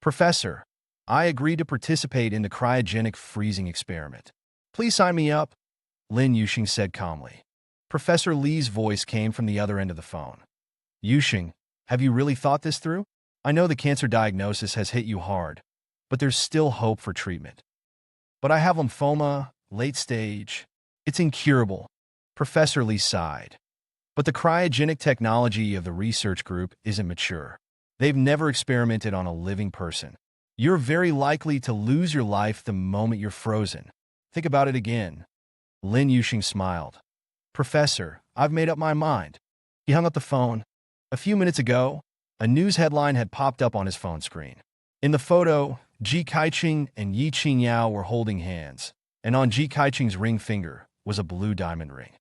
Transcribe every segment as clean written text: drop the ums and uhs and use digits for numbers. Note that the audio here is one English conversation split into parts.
Professor, I agreed to participate in the cryogenic freezing experiment. Please sign me up, Lin Yudshen said calmly. Professor Li's voice came from the other end of the phone. Yudshen, have you really thought this through? I know the cancer diagnosis has hit you hard, but there's still hope for treatment. But I have lymphoma, late stage. It's incurable. Professor Li sighed. But the cryogenic technology of the research group isn't mature. They've never experimented on a living person. You're very likely to lose your life the moment you're frozen. Think about it again. Lin Yudshen smiled. Professor, I've made up my mind. He hung up the phone. A few minutes ago, a news headline had popped up on his phone screen. In the photo, Ji Kaiqing and Yi Qingyao were holding hands, and on Ji Kaiqing's ring finger was a blue diamond ring.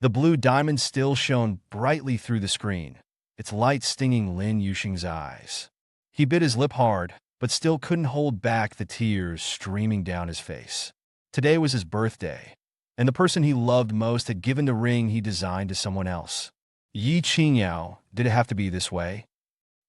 The blue diamond still shone brightly through the screen, its light stinging Lin Yudshen's eyes. He bit his lip hard, but still couldn't hold back the tears streaming down his face. Today was his birthday, and the person he loved most had given the ring he designed to someone else. Yi Qingyao, did it have to be this way?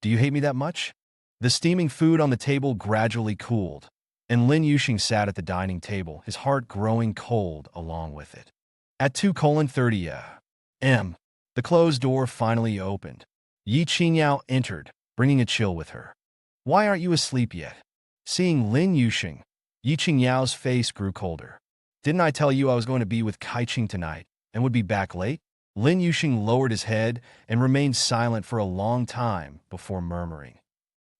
Do you hate me that much? The steaming food on the table gradually cooled, and Lin Yudshen sat at the dining table, his heart growing cold along with it. At 2:30 a.m., the closed door finally opened. Yi Qingyao entered, bringing a chill with her. Why aren't you asleep yet? Seeing Lin Yudshen, Yi Qingyao's face grew colder. Didn't I tell you I was going to be with Kaiqing tonight and would be back late? Lin Yudshen lowered his head and remained silent for a long time before murmuring.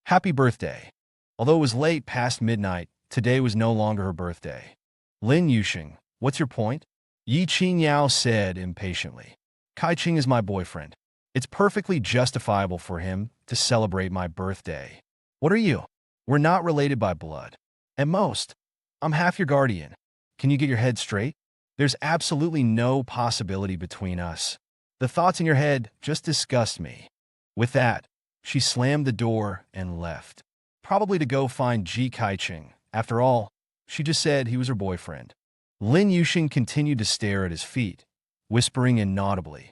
Happy birthday. Although it was late past midnight, today was no longer her birthday. Lin Yudshen, what's your point? Yi Qingyao said impatiently. Kaiqing is my boyfriend. It's perfectly justifiable for him to celebrate my birthday. What are you? We're not related by blood. At most, I'm half your guardian. Can you get your head straight? There's absolutely no possibility between us. The thoughts in your head just disgust me. With that, she slammed the door and left. Probably to go find Ji Kaiqing. After all, she just said he was her boyfriend. Lin Yudshen continued to stare at his feet, whispering inaudibly.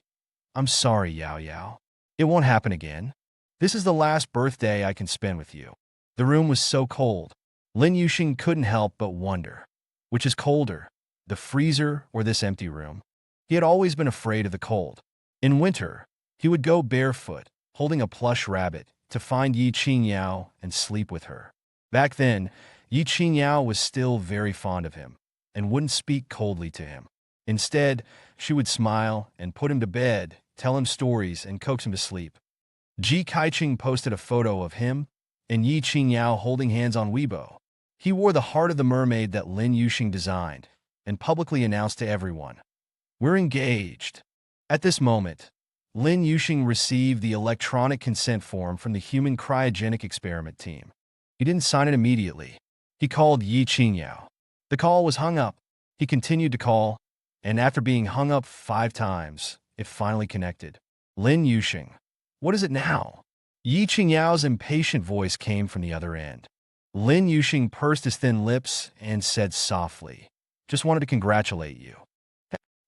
I'm sorry, Yao Yao. It won't happen again. This is the last birthday I can spend with you. The room was so cold. Lin Yudshen couldn't help but wonder. Which is colder, the freezer or this empty room? He had always been afraid of the cold. In winter, he would go barefoot, holding a plush rabbit, to find Yi Qingyao and sleep with her. Back then, Yi Qingyao was still very fond of him and wouldn't speak coldly to him. Instead, she would smile and put him to bed, tell him stories, and coax him to sleep. Ji Kaiqing posted a photo of him and Yi Qingyao holding hands on Weibo. He wore the heart of the mermaid that Lin Yudshen designed and publicly announced to everyone. We're engaged. At this moment, Lin Yudshen received the electronic consent form from the human cryogenic experiment team. He didn't sign it immediately. He called Yi Qingyao. The call was hung up. He continued to call, and after being hung up 5 times, it finally connected. Lin Yudshen. What is it now? Yi Qingyao's impatient voice came from the other end. Lin Yudshen pursed his thin lips and said softly, Just wanted to congratulate you.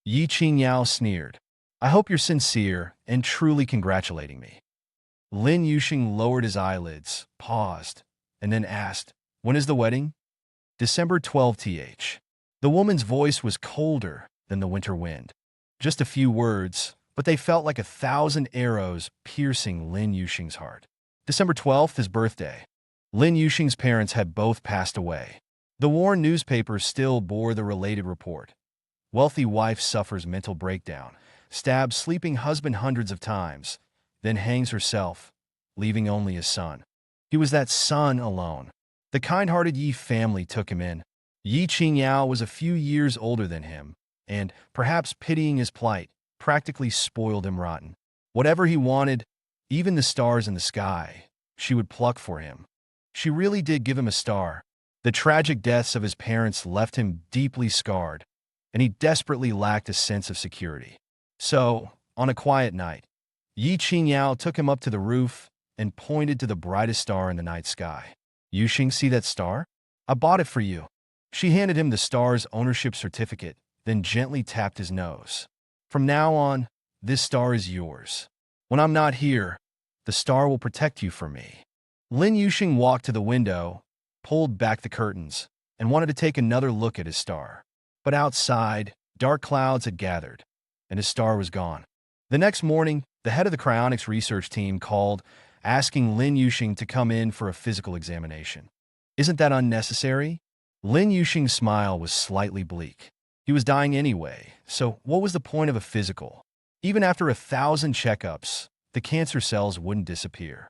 Yi Qingyao sneered. I hope you're sincere and truly congratulating me. Lin Yudshen lowered his eyelids, paused, and then asked, When is the wedding? December 12th. The woman's voice was colder than the winter wind. Just a few words, but they felt like 1,000 arrows piercing Lin Yudshen's heart. December 12th, his birthday. Lin Yudshen's parents had both passed away. The worn newspaper still bore the related report. Wealthy wife suffers mental breakdown, stabs sleeping husband hundreds of times, then hangs herself, leaving only a son. He was that son alone. The kind-hearted Yi family took him in. Yi Qingyao was a few years older than him, and, perhaps pitying his plight, practically spoiled him rotten. Whatever he wanted, even the stars in the sky, she would pluck for him. She really did give him a star. The tragic deaths of his parents left him deeply scarred, and he desperately lacked a sense of security. So, on a quiet night, Yi Qingyao took him up to the roof and pointed to the brightest star in the night sky. Yudshen, see that star? I bought it for you. She handed him the star's ownership certificate, then gently tapped his nose. From now on, this star is yours. When I'm not here, the star will protect you from me. Lin Yusheng walked to the window, pulled back the curtains, and wanted to take another look at his star. But outside, dark clouds had gathered, and his star was gone. The next morning, the head of the cryonics research team called, asking Lin Yusheng to come in for a physical examination. Isn't that unnecessary? Lin Yusheng's smile was slightly bleak. He was dying anyway, so what was the point of a physical? Even after 1,000 checkups, the cancer cells wouldn't disappear.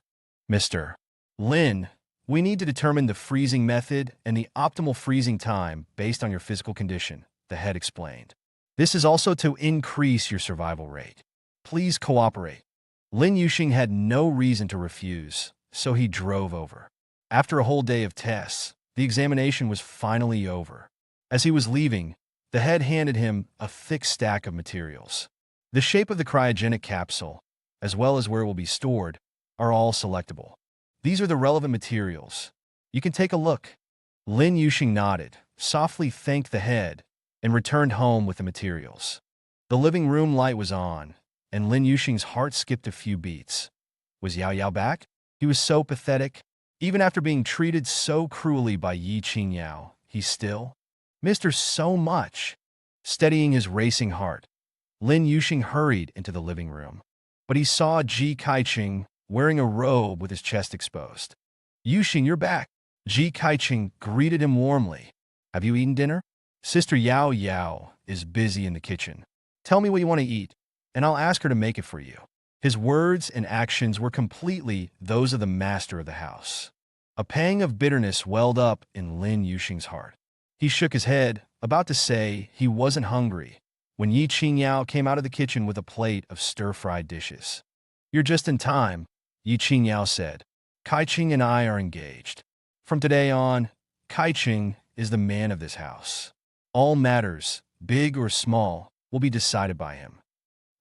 Mr. Lin, we need to determine the freezing method and the optimal freezing time based on your physical condition, the head explained. This is also to increase your survival rate. Please cooperate. Lin Yusheng had no reason to refuse, so he drove over. After a whole day of tests, the examination was finally over. As he was leaving, the head handed him a thick stack of materials. The shape of the cryogenic capsule, as well as where it will be stored, are all selectable. These are the relevant materials. You can take a look. Lin Yusheng nodded, softly thanked the head, and returned home with the materials. The living room light was on, and Lin Yusheng's heart skipped a few beats. Was Yao Yao back? He was so pathetic. Even after being treated so cruelly by Qingyao, he still missed her so much. Steadying his racing heart, Lin Yusheng hurried into the living room. But he saw Ji Kaiqing wearing a robe with his chest exposed. Yusheng, you're back. Ji Kaiqing greeted him warmly. Have you eaten dinner? Sister Yao Yao is busy in the kitchen. Tell me what you want to eat, and I'll ask her to make it for you. His words and actions were completely those of the master of the house. A pang of bitterness welled up in Lin Yusheng's heart. He shook his head, about to say he wasn't hungry, when Qingyao came out of the kitchen with a plate of stir-fried dishes. You're just in time, Qingyao said. Kaiqing and I are engaged. From today on, Kaiqing is the man of this house. All matters, big or small, will be decided by him.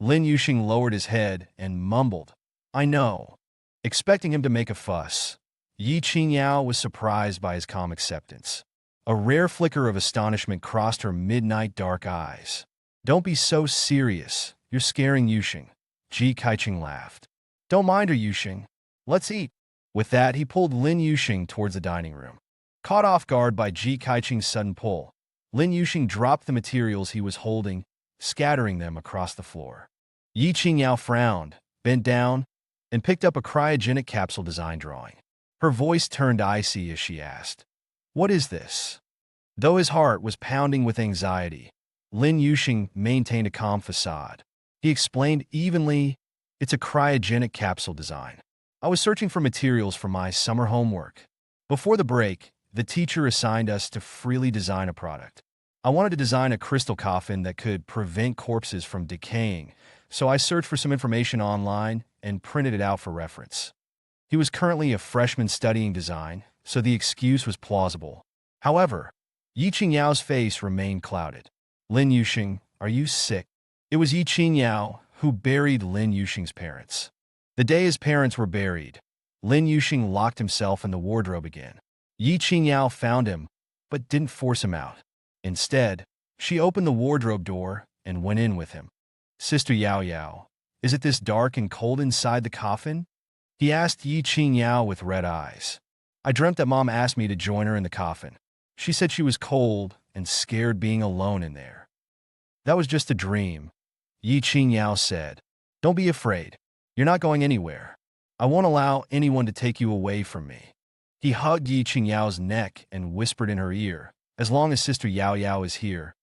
Lin Yusheng lowered his head and mumbled, I know. Expecting him to make a fuss, Qingyao was surprised by his calm acceptance. A rare flicker of astonishment crossed her midnight dark eyes. Don't be so serious. You're scaring Yusheng. Ji Kaiqing laughed. Don't mind her, Yusheng. Let's eat. With that, he pulled Lin Yusheng towards the dining room. Caught off guard by Ji Kaiqing's sudden pull, Lin Yusheng dropped the materials he was holding, scattering them across the floor. Qingyao frowned, bent down, and picked up a cryogenic capsule design drawing. Her voice turned icy as she asked, What is this? Though his heart was pounding with anxiety, Lin Yusheng maintained a calm facade. He explained evenly, It's a cryogenic capsule design. I was searching for materials for my summer homework. Before the break, the teacher assigned us to freely design a product. I wanted to design a crystal coffin that could prevent corpses from decaying, so I searched for some information online and printed it out for reference. He was currently a freshman studying design, so the excuse was plausible. However, Qingyao's face remained clouded. Lin Yusheng, are you sick? It was Qingyao who buried Lin Yusheng's parents. The day his parents were buried, Lin Yusheng locked himself in the wardrobe again. Qingyao found him, but didn't force him out. Instead, she opened the wardrobe door and went in with him. Sister Yao Yao, is it this dark and cold inside the coffin? He asked Qingyao with red eyes. I dreamt that Mom asked me to join her in the coffin. She said she was cold and scared being alone in there. That was just a dream, Qingyao said. Don't be afraid. You're not going anywhere. I won't allow anyone to take you away from me. He hugged Qingyao's neck and whispered in her ear, as long as Sister Yao Yao is here,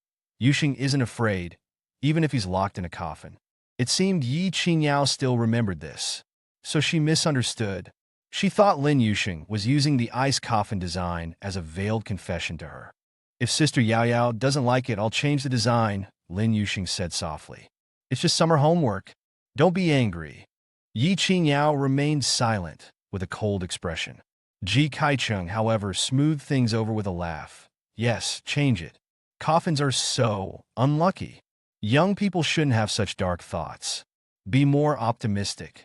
Yusheng isn't afraid, even if he's locked in a coffin. It seemed Qingyao still remembered this, so she misunderstood. She thought Lin Yusheng was using the ice coffin design as a veiled confession to her. If Sister Yao Yao doesn't like it, I'll change the design, Lin Yusheng said softly. It's just summer homework. Don't be angry. Qingyao remained silent, with a cold expression. Ji Kaiqing, however, smoothed things over with a laugh. Yes, change it. Coffins are so unlucky. Young people shouldn't have such dark thoughts. Be more optimistic.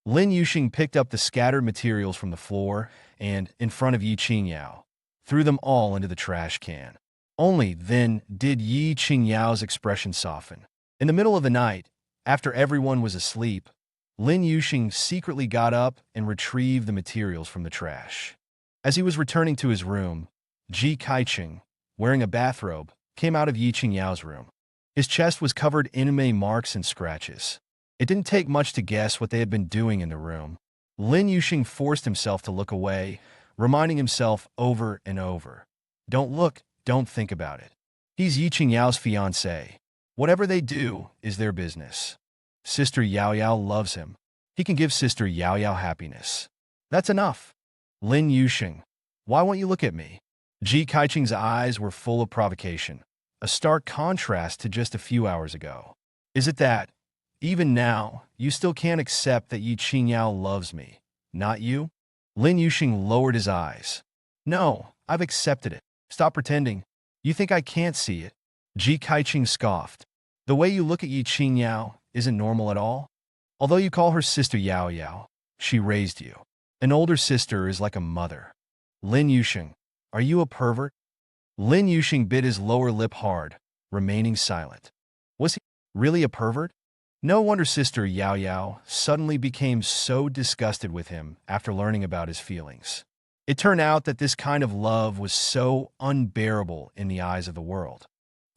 Lin Yusheng picked up the scattered materials from the floor and, in front of Qingyao, threw them all into the trash can. Only then did Qingyao's expression soften. In the middle of the night, after everyone was asleep, Lin Yusheng secretly got up and retrieved the materials from the trash. As he was returning to his room, Ji Kaicheng, wearing a bathrobe, came out of Yi Qingyao's room. His chest was covered in anime marks and scratches. It didn't take much to guess what they had been doing in the room. Lin Yusheng forced himself to look away, reminding himself over and over, "Don't look, don't think about it. He's Yi Qingyao's fiancé. Whatever they do is their business. Sister Yao Yao loves him. He can give Sister Yao Yao happiness. That's enough." Lin Yusheng, why won't you look at me? Ji Kaicheng's eyes were full of provocation, a stark contrast to just a few hours ago. Is it that, even now, you still can't accept that Yi Qingyao loves me, not you? Lin Yusheng lowered his eyes. No, I've accepted it. Stop pretending. You think I can't see it? Ji Kaicheng scoffed. The way you look at Yi Qingyao isn't normal at all. Although you call her Sister Yao Yao, she raised you. An older sister is like a mother. Lin Yusheng, are you a pervert? Lin Yusheng bit his lower lip hard, remaining silent. Was he really a pervert? No wonder Sister Yao Yao suddenly became so disgusted with him after learning about his feelings. It turned out that this kind of love was so unbearable in the eyes of the world.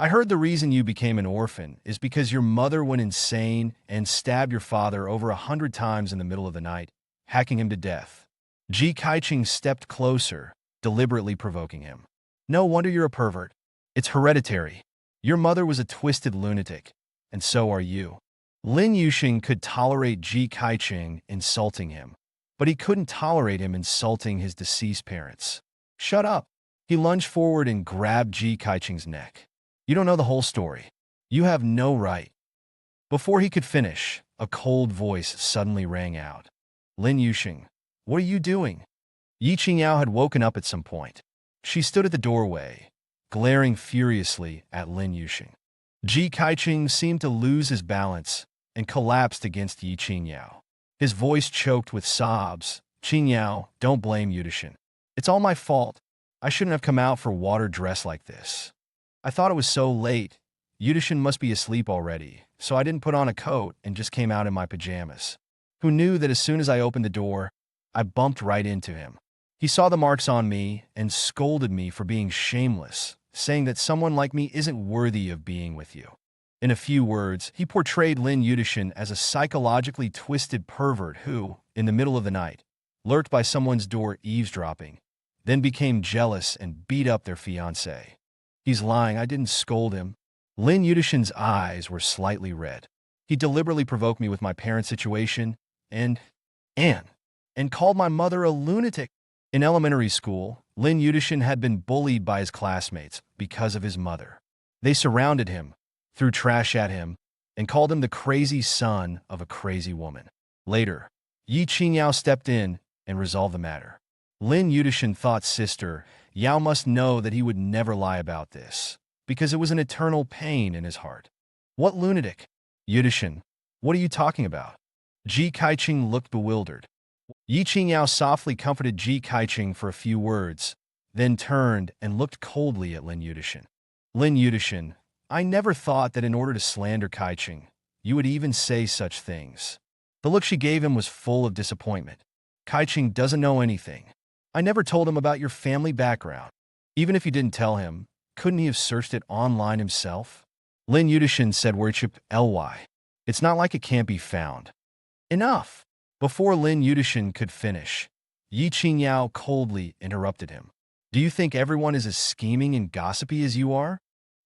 I heard the reason you became an orphan is because your mother went insane and stabbed your father over 100 times in the middle of the night, hacking him to death. Ji Kaicheng stepped closer, deliberately provoking him. No wonder you're a pervert. It's hereditary. Your mother was a twisted lunatic, and so are you. Lin Yusheng could tolerate Ji Kaicheng insulting him, but he couldn't tolerate him insulting his deceased parents. Shut up. He lunged forward and grabbed Ji Kaicheng's neck. You don't know the whole story. You have no right. Before he could finish, a cold voice suddenly rang out. Lin Yusheng, what are you doing? Yi Qingyao had woken up at some point. She stood at the doorway, glaring furiously at Lin Yusheng. Ji Kaicheng seemed to lose his balance and collapsed against Yi Qingyao. His voice choked with sobs. Qingyao, don't blame Yudshen. It's all my fault. I shouldn't have come out for water dressed like this. I thought it was so late. Yudshen must be asleep already, so I didn't put on a coat and just came out in my pajamas. Who knew that as soon as I opened the door, I bumped right into him. He saw the marks on me and scolded me for being shameless, saying that someone like me isn't worthy of being with you. In a few words, he portrayed Lin Yudshen as a psychologically twisted pervert who, in the middle of the night, lurked by someone's door eavesdropping, then became jealous and beat up their fiancé. He's lying, I didn't scold him. Lin Yudshen's eyes were slightly red. He deliberately provoked me with my parents' situation and called my mother a lunatic. In elementary school, Lin Yudshen had been bullied by his classmates because of his mother. They surrounded him, threw trash at him, and called him the crazy son of a crazy woman. Later, Yi Qingyao stepped in and resolved the matter. Lin Yudshen thought Sister Yao must know that he would never lie about this, because it was an eternal pain in his heart. What lunatic? Yudshen, what are you talking about? Ji Kaicheng looked bewildered. Yi Qingyao softly comforted Ji Kaicheng for a few words, then turned and looked coldly at Lin Yudshen. Lin Yudshen, I never thought that in order to slander Kaicheng, you would even say such things. The look she gave him was full of disappointment. Kaicheng doesn't know anything. I never told him about your family background. Even if you didn't tell him, couldn't he have searched it online himself? Lin Yudshen said worship ly. It's not like it can't be found. Enough! Before Lin Yudshen could finish, Yi Qingyao coldly interrupted him. Do you think everyone is as scheming and gossipy as you are?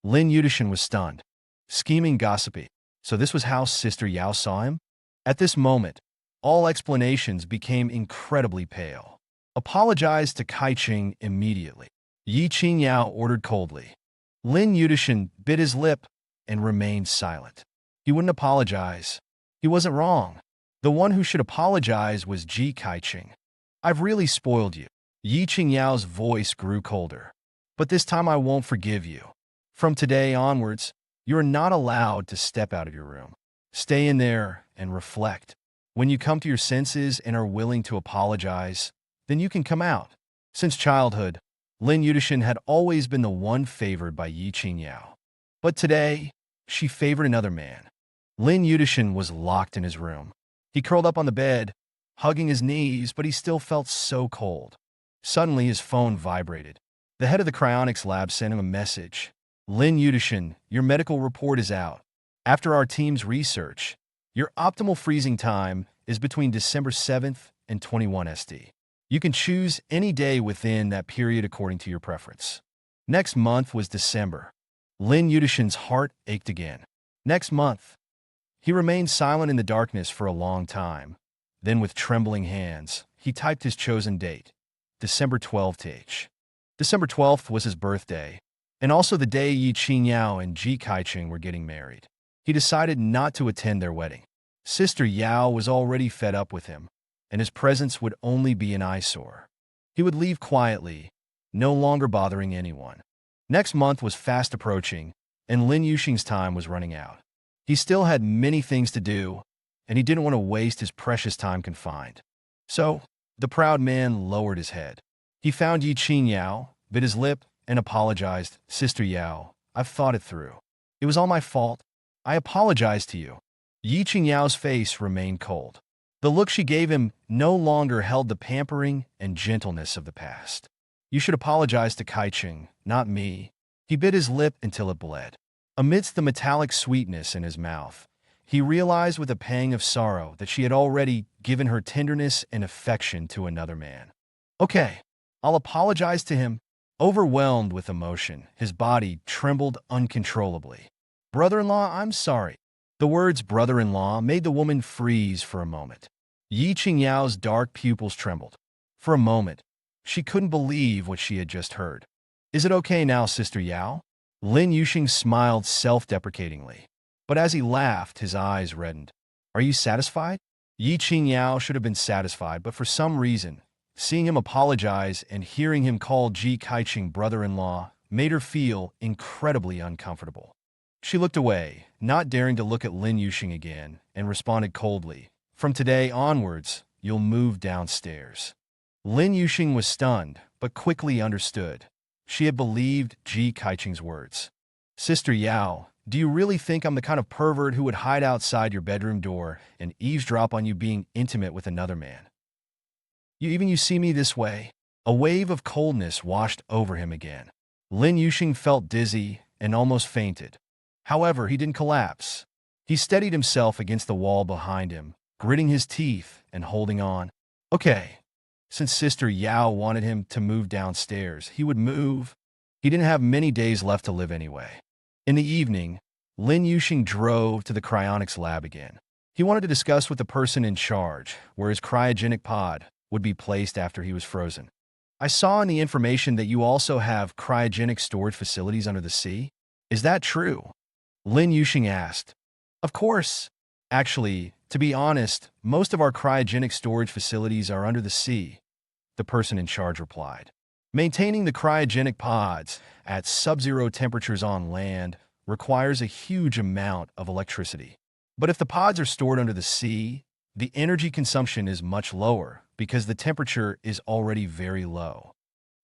Lin Yudshen was stunned. Scheming gossipy. So this was how Sister Yao saw him? At this moment, all explanations became incredibly pale. Apologize to Kaicheng immediately. Yi Qingyao ordered coldly. Lin Yudshen bit his lip and remained silent. He wouldn't apologize. He wasn't wrong. The one who should apologize was Ji Kaicheng. I've really spoiled you. Yi Qingyao's voice grew colder. But this time I won't forgive you. From today onwards, you're not allowed to step out of your room. Stay in there and reflect. When you come to your senses and are willing to apologize, then you can come out. Since childhood, Lin Yudshen had always been the one favored by Yi Qingyao. But today, she favored another man. Lin Yudshen was locked in his room. He curled up on the bed, hugging his knees, but he still felt so cold. Suddenly, his phone vibrated. The head of the cryonics lab sent him a message. Lin Yudshen, your medical report is out. After our team's research, your optimal freezing time is between December 7th and 21 ST. You can choose any day within that period according to your preference. Next month was December. Lin Yudshen's heart ached again. Next month. He remained silent in the darkness for a long time. Then, with trembling hands, he typed his chosen date, December 12th. December 12th was his birthday, and also the day Qingyao and Qingyao were getting married. He decided not to attend their wedding. Sister Yao was already fed up with him, and his presence would only be an eyesore. He would leave quietly, no longer bothering anyone. Next month was fast approaching, and Lin Yudshen's time was running out. He still had many things to do, and he didn't want to waste his precious time confined. So, the proud man lowered his head. He found Qingyao, bit his lip, and apologized. Sister Yao, I've thought it through. It was all my fault. I apologize to you. Qingyao's face remained cold. The look she gave him no longer held the pampering and gentleness of the past. You should apologize to Qinggyao, not me. He bit his lip until it bled. Amidst the metallic sweetness in his mouth, he realized with a pang of sorrow that she had already given her tenderness and affection to another man. Okay, I'll apologize to him. Overwhelmed with emotion, his body trembled uncontrollably. Brother-in-law, I'm sorry. The words brother-in-law made the woman freeze for a moment. Qingyao's dark pupils trembled. For a moment, she couldn't believe what she had just heard. Is it okay now, Sister Yao? Lin Yudshen smiled self-deprecatingly. But as he laughed, his eyes reddened. Are you satisfied? Qingyao should have been satisfied, but for some reason, seeing him apologize and hearing him call Qingao brother-in-law made her feel incredibly uncomfortable. She looked away, not daring to look at Lin Yudshen again, and responded coldly, From today onwards, you'll move downstairs. Lin Yudshen was stunned, but quickly understood. She had believed Qing's words. Sister Yao, do you really think I'm the kind of pervert who would hide outside your bedroom door and eavesdrop on you being intimate with another man? You see me this way? A wave of coldness washed over him again. Lin Yudshen felt dizzy and almost fainted. However, he didn't collapse. He steadied himself against the wall behind him, gritting his teeth and holding on. Okay. Since Sister Yao wanted him to move downstairs, he would move. He didn't have many days left to live anyway. In the evening, Lin Yudshen drove to the cryonics lab again. He wanted to discuss with the person in charge where his cryogenic pod would be placed after he was frozen. I saw in the information that you also have cryogenic storage facilities under the sea. Is that true? Lin Yudshen asked. Of course. Actually, to be honest, most of our cryogenic storage facilities are under the sea, the person in charge replied. Maintaining the cryogenic pods at sub-zero temperatures on land requires a huge amount of electricity. But if the pods are stored under the sea, the energy consumption is much lower because the temperature is already very low.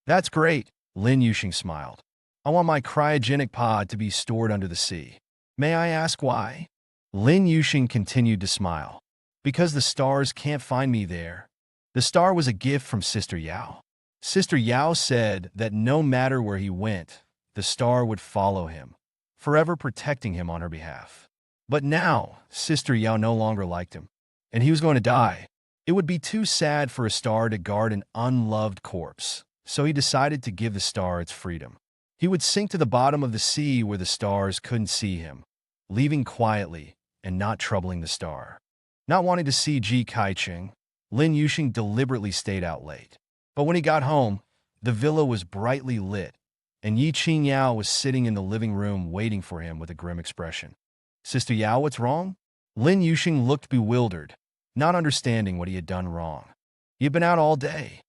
That's great, Lin Yudshen smiled. I want my cryogenic pod to be stored under the sea. May I ask why? Lin Yudshen continued to smile. Because the stars can't find me there. The star was a gift from Sister Yao. Sister Yao said that no matter where he went, the star would follow him, forever protecting him on her behalf. But now, Sister Yao no longer liked him, and he was going to die. It would be too sad for a star to guard an unloved corpse, so he decided to give the star its freedom. He would sink to the bottom of the sea where the stars couldn't see him, leaving quietly and not troubling the star. Not wanting to see Qingao, Lin Yudshen deliberately stayed out late. But when he got home, the villa was brightly lit, and Qingyao was sitting in the living room waiting for him with a grim expression. Sister Yao, what's wrong? Lin Yudshen looked bewildered, not understanding what he had done wrong. He had been out all day.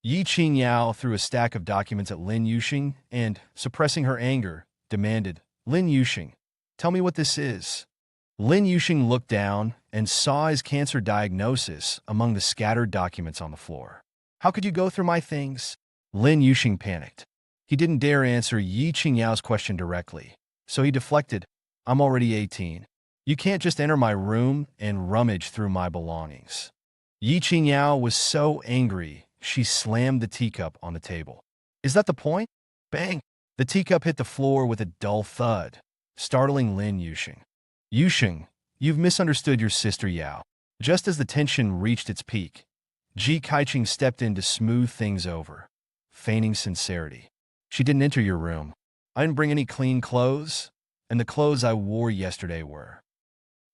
Qingyao threw a stack of documents at Lin Yudshen and, suppressing her anger, demanded, Lin Yudshen, tell me what this is. Lin Yudshen looked down and saw his cancer diagnosis among the scattered documents on the floor. How could you go through my things? Lin Yudshen panicked. He didn't dare answer Qingyao's question directly, so he deflected, I'm already 18. You can't just enter my room and rummage through my belongings. Qingyao was so angry, she slammed the teacup on the table. Is that the point? Bang! The teacup hit the floor with a dull thud, startling Lin Yudshen. Yudshen, you've misunderstood your sister Yao. Just as the tension reached its peak, Ji Kaiching stepped in to smooth things over, feigning sincerity. She didn't enter your room. I didn't bring any clean clothes, and the clothes I wore yesterday were.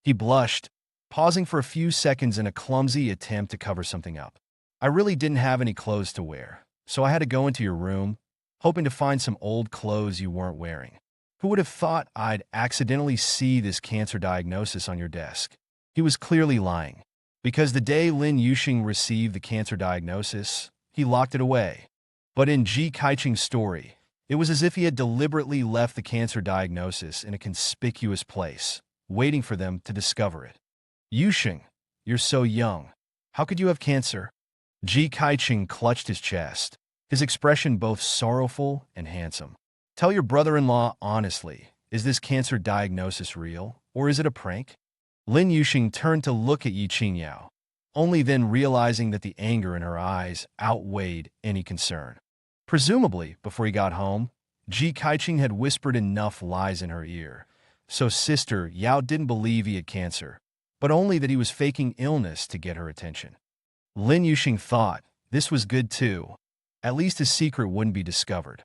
He blushed, pausing for a few seconds in a clumsy attempt to cover something up. I really didn't have any clothes to wear, so I had to go into your room, hoping to find some old clothes you weren't wearing. Who would have thought I'd accidentally see this cancer diagnosis on your desk? He was clearly lying, because the day Lin Yudshen received the cancer diagnosis, he locked it away. But in Ji Kaiching's story, it was as if he had deliberately left the cancer diagnosis in a conspicuous place, waiting for them to discover it. Yudshen, you're so young. How could you have cancer? Ji Kaiching clutched his chest, his expression both sorrowful and handsome. Tell your brother-in-law honestly, is this cancer diagnosis real, or is it a prank? Lin Yudshen turned to look at Qingyao, only then realizing that the anger in her eyes outweighed any concern. Presumably, before he got home, Ji Kaiching had whispered enough lies in her ear, so sister Yao didn't believe he had cancer, but only that he was faking illness to get her attention. Lin Yudshen thought this was good too. At least his secret wouldn't be discovered.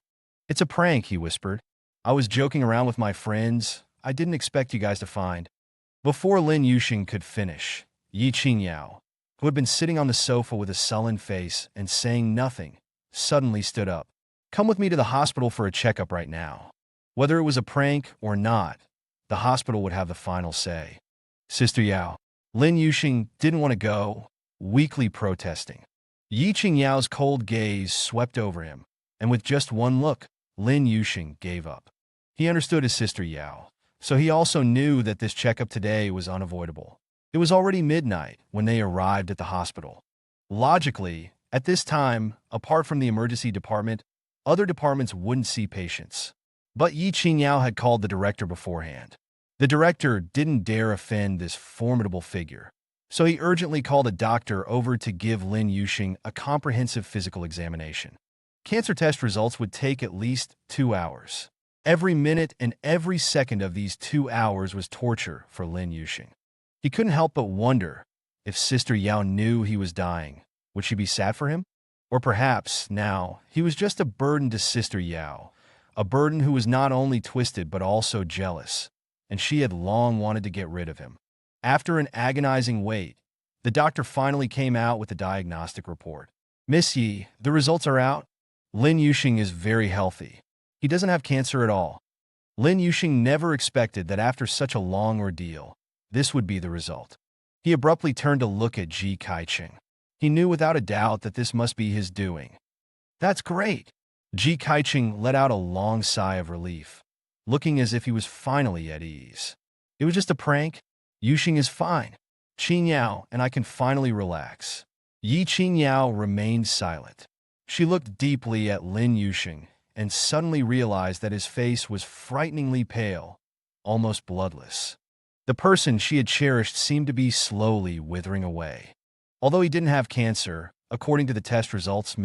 It's a prank, he whispered. I was joking around with my friends. I didn't expect you guys to find. Before Lin Yudshen could finish, Qingyao, who had been sitting on the sofa with a sullen face and saying nothing, suddenly stood up. Come with me to the hospital for a checkup right now. Whether it was a prank or not, the hospital would have the final say. Sister Yao. Lin Yudshen didn't want to go, weakly protesting. Qingyao's cold gaze swept over him, and with just one look, Lin Yudshen gave up. He understood his sister Yao, so he also knew that this checkup today was unavoidable. It was already midnight when they arrived at the hospital. Logically, at this time, apart from the emergency department, other departments wouldn't see patients. But Qingyao had called the director beforehand. The director didn't dare offend this formidable figure, so he urgently called a doctor over to give Lin Yudshen a comprehensive physical examination. Cancer test results would take at least 2 hours. Every minute and every second of these 2 hours was torture for Lin Yudshen. He couldn't help but wonder, if Sister Yao knew he was dying, would she be sad for him? Or perhaps, now, he was just a burden to Sister Yao, a burden who was not only twisted but also jealous, and she had long wanted to get rid of him. After an agonizing wait, the doctor finally came out with the diagnostic report. Miss Yi, the results are out. Lin Yudshen is very healthy. He doesn't have cancer at all. Lin Yudshen never expected that after such a long ordeal, this would be the result. He abruptly turned to look at Ji Kaiching. He knew without a doubt that this must be his doing. That's great. Ji Kaiching let out a long sigh of relief, looking as if he was finally at ease. It was just a prank. Yudshen is fine. Qingyao and I can finally relax. Qingyao remained silent. She looked deeply at Lin Yudshen and suddenly realized that his face was frighteningly pale, almost bloodless. The person she had cherished seemed to be slowly withering away. Although he didn't have cancer, according to the test results,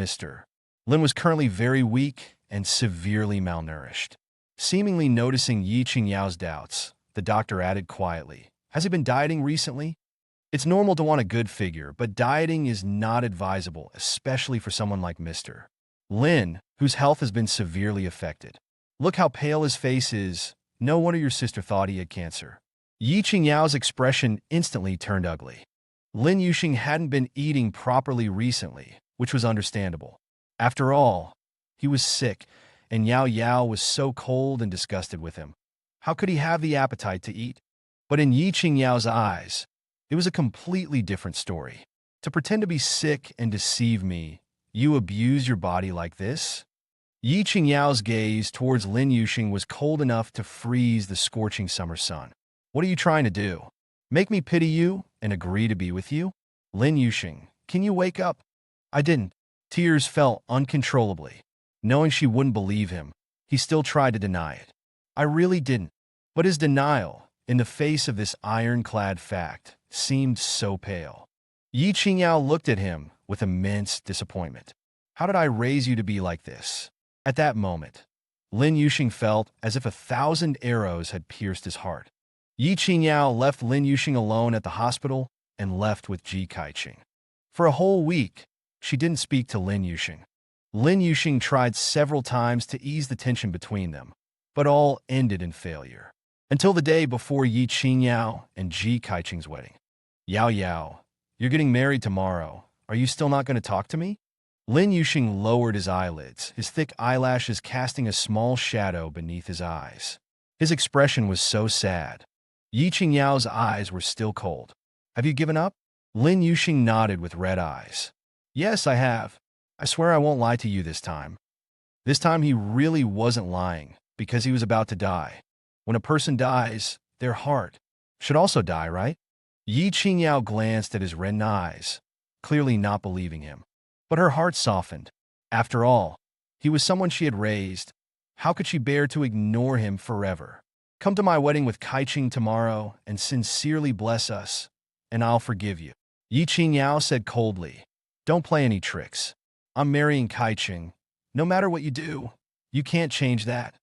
Lin was currently very weak and severely malnourished. Seemingly noticing Qingyao's doubts, the doctor added quietly, has he been dieting recently? It's normal to want a good figure, but dieting is not advisable, especially for someone like Mr. Lin, whose health has been severely affected. Look how pale his face is. No wonder your sister thought he had cancer. Qingyao's expression instantly turned ugly. Lin Yudshen hadn't been eating properly recently, which was understandable. After all, he was sick, and Yao was so cold and disgusted with him. How could he have the appetite to eat? But in Qingyao's eyes, it was a completely different story. To pretend to be sick and deceive me, you abuse your body like this? Qingyao's gaze towards Lin Yudshen was cold enough to freeze the scorching summer sun. What are you trying to do? Make me pity you and agree to be with you? Lin Yudshen, can you wake up? I didn't. Tears fell uncontrollably. Knowing she wouldn't believe him, he still tried to deny it. I really didn't. But his denial, in the face of this ironclad fact, seemed so pale. Qingyao looked at him with immense disappointment. How did I raise you to be like this? At that moment, Lin Yudshen felt as if 1,000 arrows had pierced his heart. Qingyao left Lin Yudshen alone at the hospital and left with Ji Kaiqing. For a whole week, she didn't speak to Lin Yudshen. Lin Yudshen tried several times to ease the tension between them, but all ended in failure. Until the day before Qingyao and Ji Kaiqing's wedding. Yao Yao, you're getting married tomorrow. Are you still not going to talk to me? Lin Yudshen lowered his eyelids, his thick eyelashes casting a small shadow beneath his eyes. His expression was so sad. Qingyao's eyes were still cold. Have you given up? Lin Yudshen nodded with red eyes. Yes, I have. I swear I won't lie to you this time. This time he really wasn't lying, because he was about to die. When a person dies, their heart should also die, right? Qingyao glanced at his red eyes, clearly not believing him. But her heart softened. After all, he was someone she had raised. How could she bear to ignore him forever? Come to my wedding with Kaiqing tomorrow and sincerely bless us, and I'll forgive you. Qingyao said coldly. Don't play any tricks. I'm marrying Kaiqing. No matter what you do, you can't change that.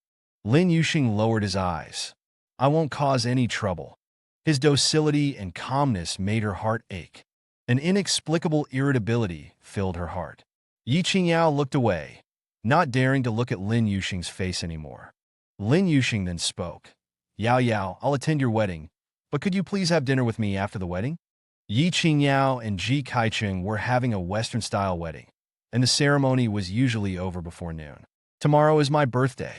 Lin Yudshen lowered his eyes. I won't cause any trouble. His docility and calmness made her heart ache. An inexplicable irritability filled her heart. Qingyao looked away, not daring to look at Lin Yudshen's face anymore. Lin Yudshen then spoke. Yao Yao, I'll attend your wedding, but could you please have dinner with me after the wedding? Qingyao and Ji Kaiqing were having a Western-style wedding, and the ceremony was usually over before noon. Tomorrow is my birthday.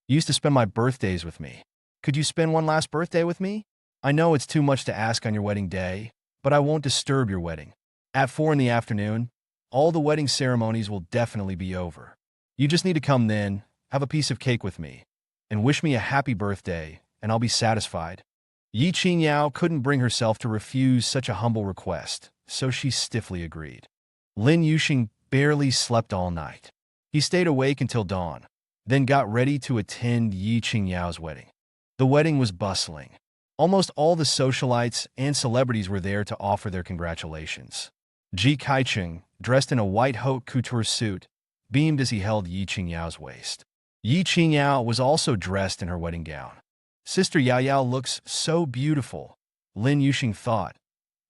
You used to spend my birthdays with me. Could you spend one last birthday with me? I know it's too much to ask on your wedding day, but I won't disturb your wedding. At 4 in the afternoon, all the wedding ceremonies will definitely be over. You just need to come then, have a piece of cake with me, and wish me a happy birthday, and I'll be satisfied. Qingyao couldn't bring herself to refuse such a humble request, so she stiffly agreed. Lin Yudshen barely slept all night. He stayed awake until dawn, then got ready to attend Qingyao's wedding. The wedding was bustling. Almost all the socialites and celebrities were there to offer their congratulations. Ji Kaiqing, dressed in a white haute couture suit, beamed as he held Qingyao's waist. Qingyao was also dressed in her wedding gown. Sister Yao Yao looks so beautiful, Lin Yudshen thought.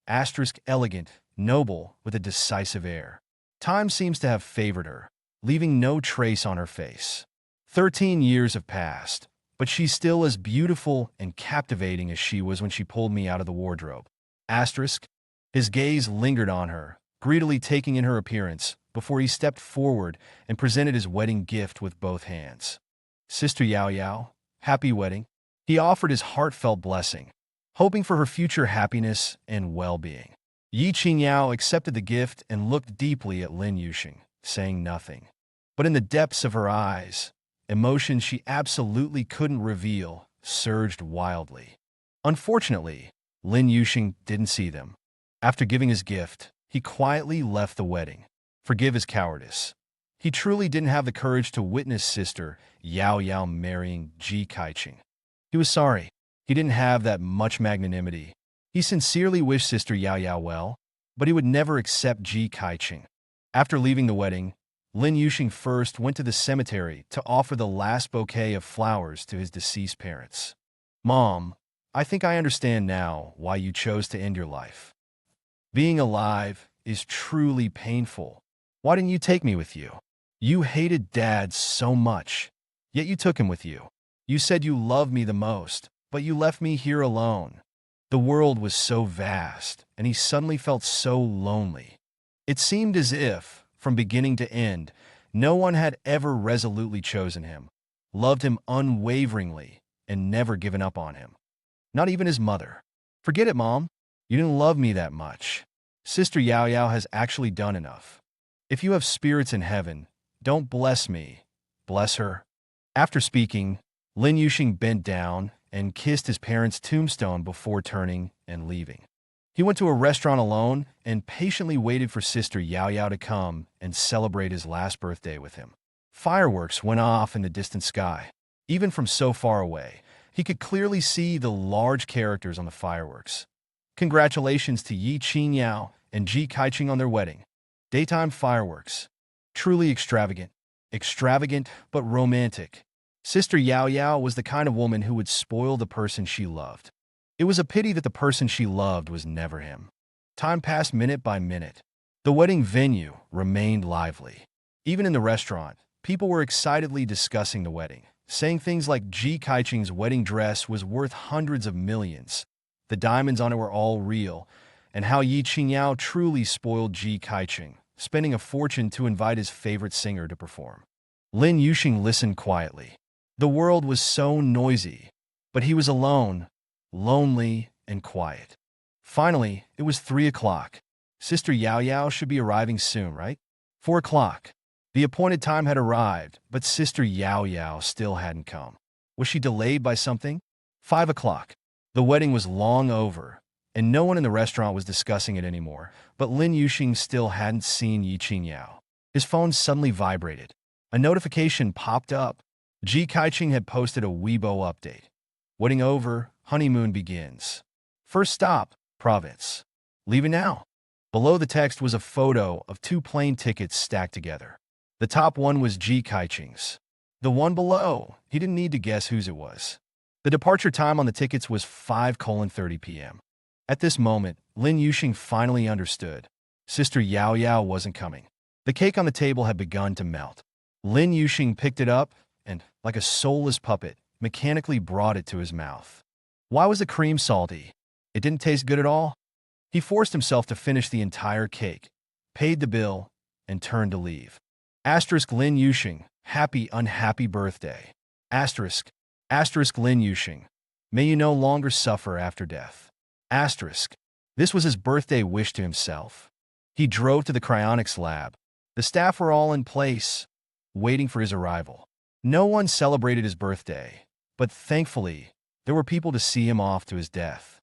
Elegant, noble, with a decisive air. Time seems to have favored her, leaving no trace on her face. 13 years have passed, but she's still as beautiful and captivating as she was when she pulled me out of the wardrobe. His gaze lingered on her, greedily taking in her appearance, before he stepped forward and presented his wedding gift with both hands. Sister Yao Yao, happy wedding. He offered his heartfelt blessing, hoping for her future happiness and well-being. Qingyao accepted the gift and looked deeply at Lin Yudshen, saying nothing. But in the depths of her eyes, emotions she absolutely couldn't reveal surged wildly. Unfortunately, Lin Yudshen didn't see them. After giving his gift, he quietly left the wedding. Forgive his cowardice. He truly didn't have the courage to witness Sister Yao Yao marrying Ji Kaiqing. He was sorry. He didn't have that much magnanimity. He sincerely wished Sister Yao Yao well, but he would never accept Ji Kaiqing. After leaving the wedding, Lin Yudshen first went to the cemetery to offer the last bouquet of flowers to his deceased parents. Mom, I think I understand now why you chose to end your life. Being alive is truly painful. Why didn't you take me with you? You hated Dad so much, yet you took him with you. You said you loved me the most, but you left me here alone. The world was so vast, and he suddenly felt so lonely. It seemed as if, from beginning to end, no one had ever resolutely chosen him, loved him unwaveringly, and never given up on him. Not even his mother. Forget it, Mom. You didn't love me that much. Sister Yao Yao has actually done enough. If you have spirits in heaven, don't bless me. Bless her. After speaking, Lin Yudshen bent down and kissed his parents' tombstone before turning and leaving. He went to a restaurant alone and patiently waited for Sister Yao Yao to come and celebrate his last birthday with him. Fireworks went off in the distant sky. Even from so far away, He could clearly see the large characters on the fireworks. Congratulations to Yi Qingyao and Ji Kaiqing on their wedding. Daytime fireworks. Truly extravagant. Extravagant, but romantic. Sister Yao Yao was the kind of woman who would spoil the person she loved. It was a pity that the person she loved was never him. Time passed minute by minute. The wedding venue remained lively. Even in the restaurant, people were excitedly discussing the wedding, saying things like Ji Kaiqing's wedding dress was worth hundreds of millions. The diamonds on it were all real, and how Yi Qingyao truly spoiled Ji Kaiqing, spending a fortune to invite his favorite singer to perform. Lin Yudshen listened quietly. The world was so noisy, but he was alone, lonely, and quiet. Finally, it was 3 o'clock. Sister Yao Yao should be arriving soon, right? 4 o'clock. The appointed time had arrived, but Sister Yao Yao still hadn't come. Was she delayed by something? 5 o'clock. The wedding was long over, and no one in the restaurant was discussing it anymore, but Lin Yudshen still hadn't seen Yi Qingyao. His phone suddenly vibrated. A notification popped up. Ji Kaiqing had posted a Weibo update. Wedding over, honeymoon begins. First stop, province. Leaving now. Below the text was a photo of 2 plane tickets stacked together. The top one was Ji Kaiqing's. The one below, he didn't need to guess whose it was. The departure time on the tickets was 5:30 p.m. At this moment, Lin Yudshen finally understood. Sister Yao Yao wasn't coming. The cake on the table had begun to melt. Lin Yudshen picked it up and, like a soulless puppet, mechanically brought it to his mouth. Why was the cream salty? It didn't taste good at all. He forced himself to finish the entire cake, paid the bill, and turned to leave. Asterisk Lin Yudshen, happy unhappy birthday. Asterisk Lin Yudshen, may you no longer suffer after death. Asterisk. This was his birthday wish to himself. He drove to the cryonics lab. The staff were all in place, waiting for his arrival. No one celebrated his birthday, but thankfully, there were people to see him off to his death,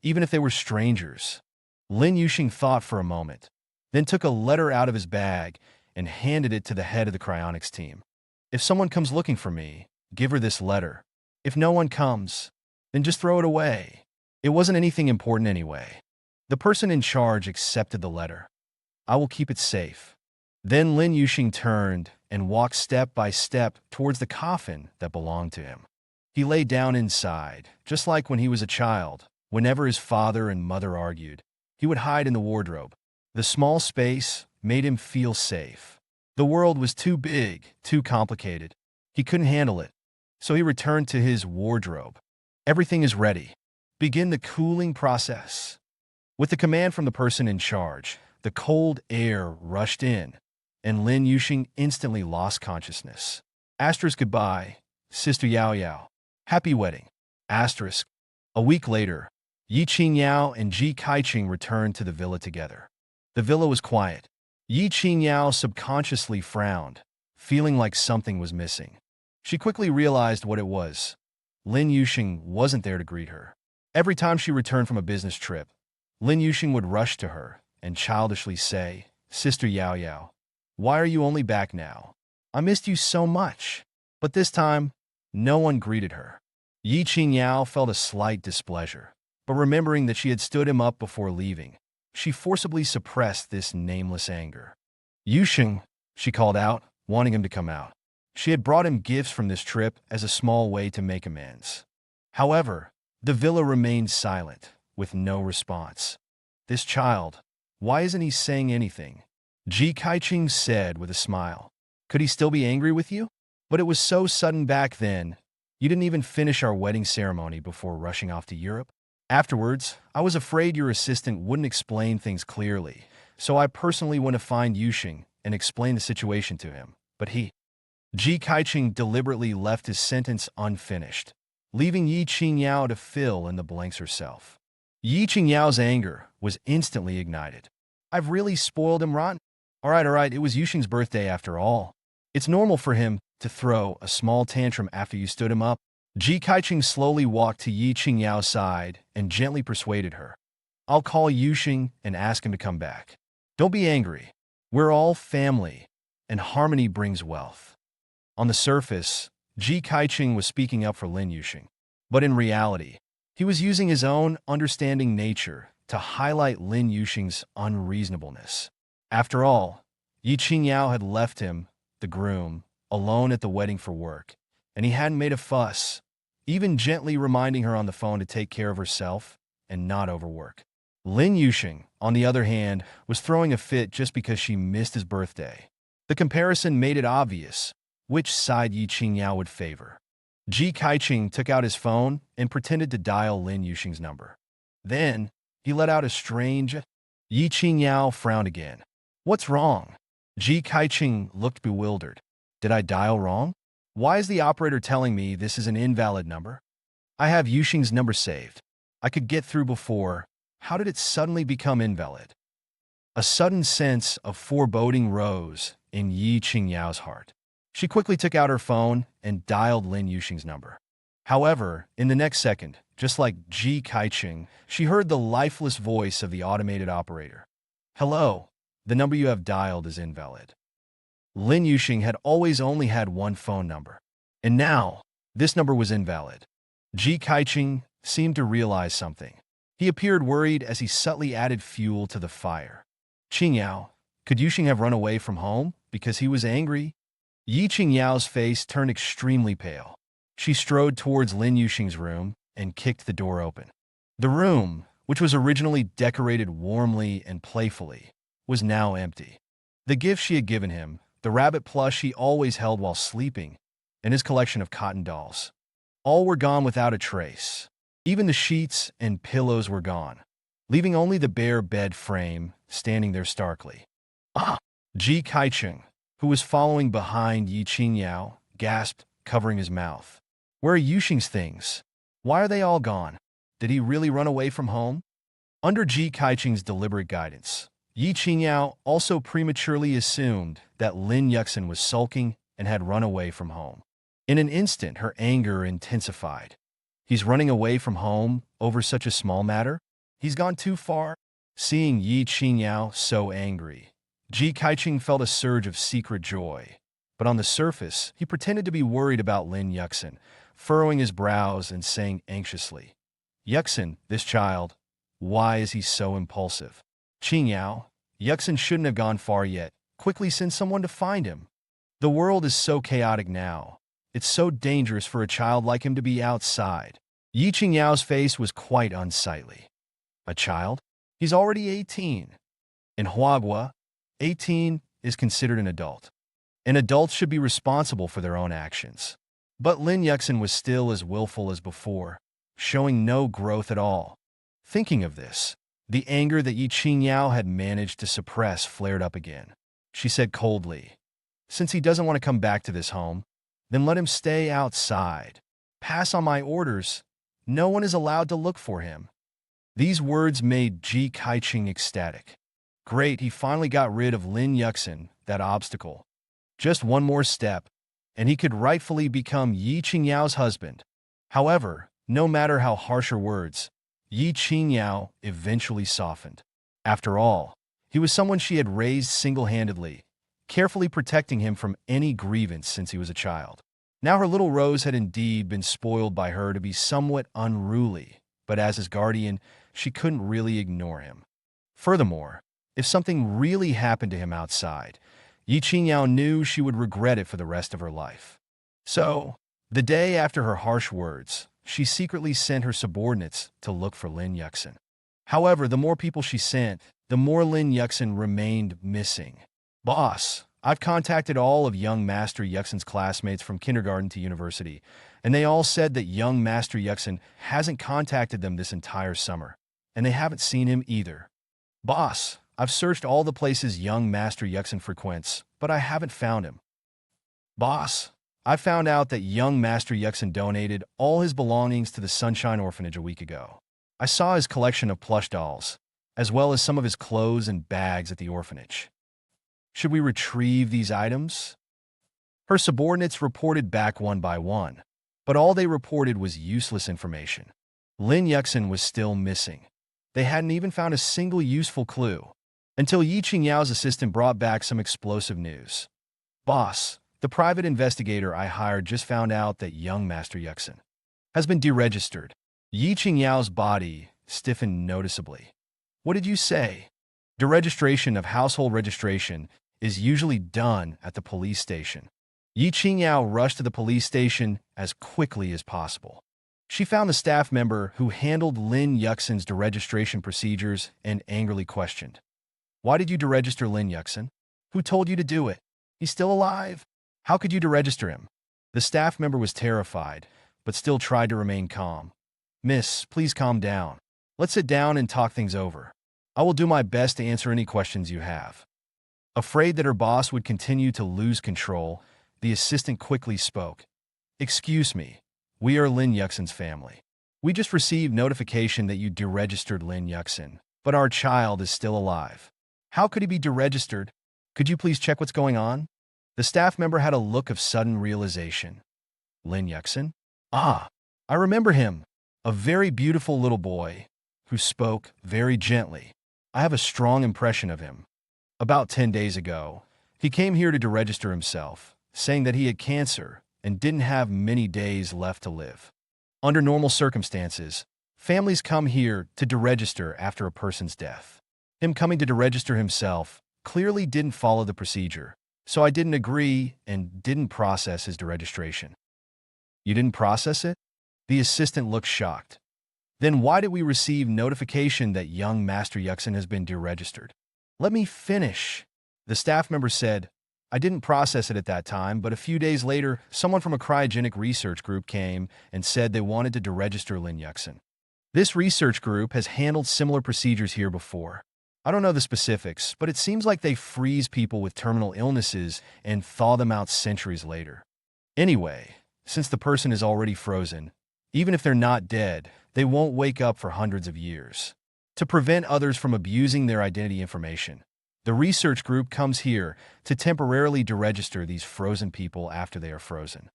even if they were strangers. Lin Yudshen thought for a moment, then took a letter out of his bag and handed it to the head of the cryonics team. If someone comes looking for me, give her this letter. If no one comes, then just throw it away. It wasn't anything important anyway. The person in charge accepted the letter. I will keep it safe. Then Lin Yudshen turned and walked step by step towards the coffin that belonged to him. He lay down inside, just like when he was a child. Whenever his father and mother argued, he would hide in the wardrobe. The small space made him feel safe. The world was too big, too complicated. He couldn't handle it. So he returned to his wardrobe. Everything is ready. Begin the cooling process. With the command from the person in charge, the cold air rushed in, and Lin Yudshen instantly lost consciousness. Asterisk goodbye, Sister Yao Yao. Happy wedding. Asterisk. A week later, Yi Qingyao and Ji Kaiqing returned to the villa together. The villa was quiet. Yi Qingyao subconsciously frowned, feeling like something was missing. She quickly realized what it was. Lin Yudshen wasn't there to greet her. Every time she returned from a business trip, Lin Yudshen would rush to her and childishly say, Sister Yao Yao, why are you only back now? I missed you so much. But this time, no one greeted her. Yi Qingyao felt a slight displeasure, but remembering that she had stood him up before leaving, she forcibly suppressed this nameless anger. Yudshen, she called out, wanting him to come out. She had brought him gifts from this trip as a small way to make amends. However, the villa remained silent, with no response. This child, why isn't he saying anything? Ji Kaiqing said with a smile. Could he still be angry with you? But it was so sudden back then. You didn't even finish our wedding ceremony before rushing off to Europe. Afterwards, I was afraid your assistant wouldn't explain things clearly, so I personally went to find Yudshen and explain the situation to him. But Ji Kaiqing deliberately left his sentence unfinished, leaving Yi Qingyao to fill in the blanks herself. Yi Qingyao's anger was instantly ignited. I've really spoiled him rotten. All right, it was Yudshen's birthday after all. It's normal for him to throw a small tantrum after you stood him up. Ji Kaiqing slowly walked to Yi Qingyao's side and gently persuaded her. I'll call Yudshen and ask him to come back. Don't be angry. We're all family, and harmony brings wealth. On the surface, Ji Kaiqing was speaking up for Lin Yudshen. But in reality, he was using his own understanding nature to highlight Lin Yusheng's unreasonableness. After all, Yi Qingyao had left him, the groom, alone at the wedding for work, and he hadn't made a fuss, even gently reminding her on the phone to take care of herself and not overwork. Lin Yusheng, on the other hand, was throwing a fit just because she missed his birthday. The comparison made it obvious which side Yi Qingyao would favor. Ji Kaiqing took out his phone and pretended to dial Lin Yusheng's number. Then, he let out a strange. Yi Qingyao frowned again. "What's wrong?" Ji Kaiqing looked bewildered. "Did I dial wrong? Why is the operator telling me this is an invalid number? I have Yusheng's number saved. I could get through before. How did it suddenly become invalid?" A sudden sense of foreboding rose in Yi Qingyao's heart. She quickly took out her phone and dialed Lin Yusheng's number. However, in the next second, just like Ji Kaiqing, she heard the lifeless voice of the automated operator. "Hello, the number you have dialed is invalid." Lin Yusheng had always only had one phone number, and now this number was invalid. Ji Kaiqing seemed to realize something. He appeared worried as he subtly added fuel to the fire. "Qingyao, could Yusheng have run away from home because he was angry?" Yi Qingyao's face turned extremely pale. She strode towards Lin Yusheng's room and kicked the door open. The room, which was originally decorated warmly and playfully, was now empty. The gift she had given him, the rabbit plush he always held while sleeping, and his collection of cotton dolls, all were gone without a trace. Even the sheets and pillows were gone, leaving only the bare bed frame standing there starkly. "Ah!" Ji Kaiqing, who was following behind Yi Qingyao, gasped, covering his mouth. "Where are Yusheng's things? Why are they all gone? Did he really run away from home?" Under Ji Kaiqing's deliberate guidance, Yi Qingyao also prematurely assumed that Lin Yudshen was sulking and had run away from home. In an instant, her anger intensified. "He's running away from home over such a small matter? He's gone too far?" Seeing Yi Qingyao so angry, Ji Kaiqing felt a surge of secret joy. But on the surface, he pretended to be worried about Lin Yudshen, furrowing his brows and saying anxiously, "Yudshen, this child, why is he so impulsive? Qingyao, Yudshen shouldn't have gone far yet. Quickly send someone to find him. The world is so chaotic now. It's so dangerous for a child like him to be outside." Yi Qingyao's face was quite unsightly. A child? He's already 18. In Huagua, 18 is considered an adult, and adults should be responsible for their own actions. But Lin Yudshen was still as willful as before, showing no growth at all. Thinking of this, the anger that Yi Qingyao had managed to suppress flared up again. She said coldly, "Since he doesn't want to come back to this home, then let him stay outside. Pass on my orders. No one is allowed to look for him." These words made Ji Kaiqing ecstatic. Great, he finally got rid of Lin Yudshen, that obstacle. Just one more step, and he could rightfully become Yi Qingyao's husband. However, no matter how harsh her words, Yi Qingyao eventually softened. After all, he was someone she had raised single-handedly, carefully protecting him from any grievance since he was a child. Now her little Rose had indeed been spoiled by her to be somewhat unruly, but as his guardian, she couldn't really ignore him. Furthermore, if something really happened to him outside, Yi Qingyao knew she would regret it for the rest of her life. So, the day after her harsh words, she secretly sent her subordinates to look for Lin Yudshen. However, the more people she sent, the more Lin Yudshen remained missing. "Boss, I've contacted all of young Master Yudshen's classmates from kindergarten to university, and they all said that young Master Yudshen hasn't contacted them this entire summer, and they haven't seen him either. Boss, I've searched all the places young Master Yudshen frequents, but I haven't found him. Boss, I found out that young Master Yudshen donated all his belongings to the Sunshine Orphanage a week ago. I saw his collection of plush dolls, as well as some of his clothes and bags at the orphanage. Should we retrieve these items?" Her subordinates reported back one by one, but all they reported was useless information. Lin Yudshen was still missing. They hadn't even found a single useful clue, until Yi Qingyao's assistant brought back some explosive news. "Boss, the private investigator I hired just found out that young Master Yudshen has been deregistered. Yi Qingyao's body stiffened noticeably. What did you say? Deregistration of household registration is usually done at the police station. Yi Qingyao rushed to the police station as quickly as possible. She found the staff member who handled Lin Yudshen's deregistration procedures and angrily questioned, "Why did you deregister Lin Yudshen? Who told you to do it? He's still alive. How could you deregister him?" The staff member was terrified, but still tried to remain calm. "Miss, please calm down. Let's sit down and talk things over. I will do my best to answer any questions you have." Afraid that her boss would continue to lose control, the assistant quickly spoke. "Excuse me, we are Lin Yudshen's family. We just received notification that you deregistered Lin Yudshen, but our child is still alive. How could he be deregistered? Could you please check what's going on?" The staff member had a look of sudden realization. "Lin Yudshen? Ah, I remember him. A very beautiful little boy who spoke very gently. I have a strong impression of him. About 10 days ago, he came here to deregister himself, saying that he had cancer and didn't have many days left to live. Under normal circumstances, families come here to deregister after a person's death. Him coming to deregister himself clearly didn't follow the procedure, so I didn't agree and didn't process his deregistration." "You didn't process it?" The assistant looked shocked. "Then why did we receive notification that young Master Yudshen has been deregistered?" "Let me finish." The staff member said, "I didn't process it at that time, but a few days later, someone from a cryogenic research group came and said they wanted to deregister Lin Yudshen. This research group has handled similar procedures here before. I don't know the specifics, but it seems like they freeze people with terminal illnesses and thaw them out centuries later. Anyway, since the person is already frozen, even if they're not dead, they won't wake up for hundreds of years. To prevent others from abusing their identity information, the research group comes here to temporarily deregister these frozen people after they are frozen.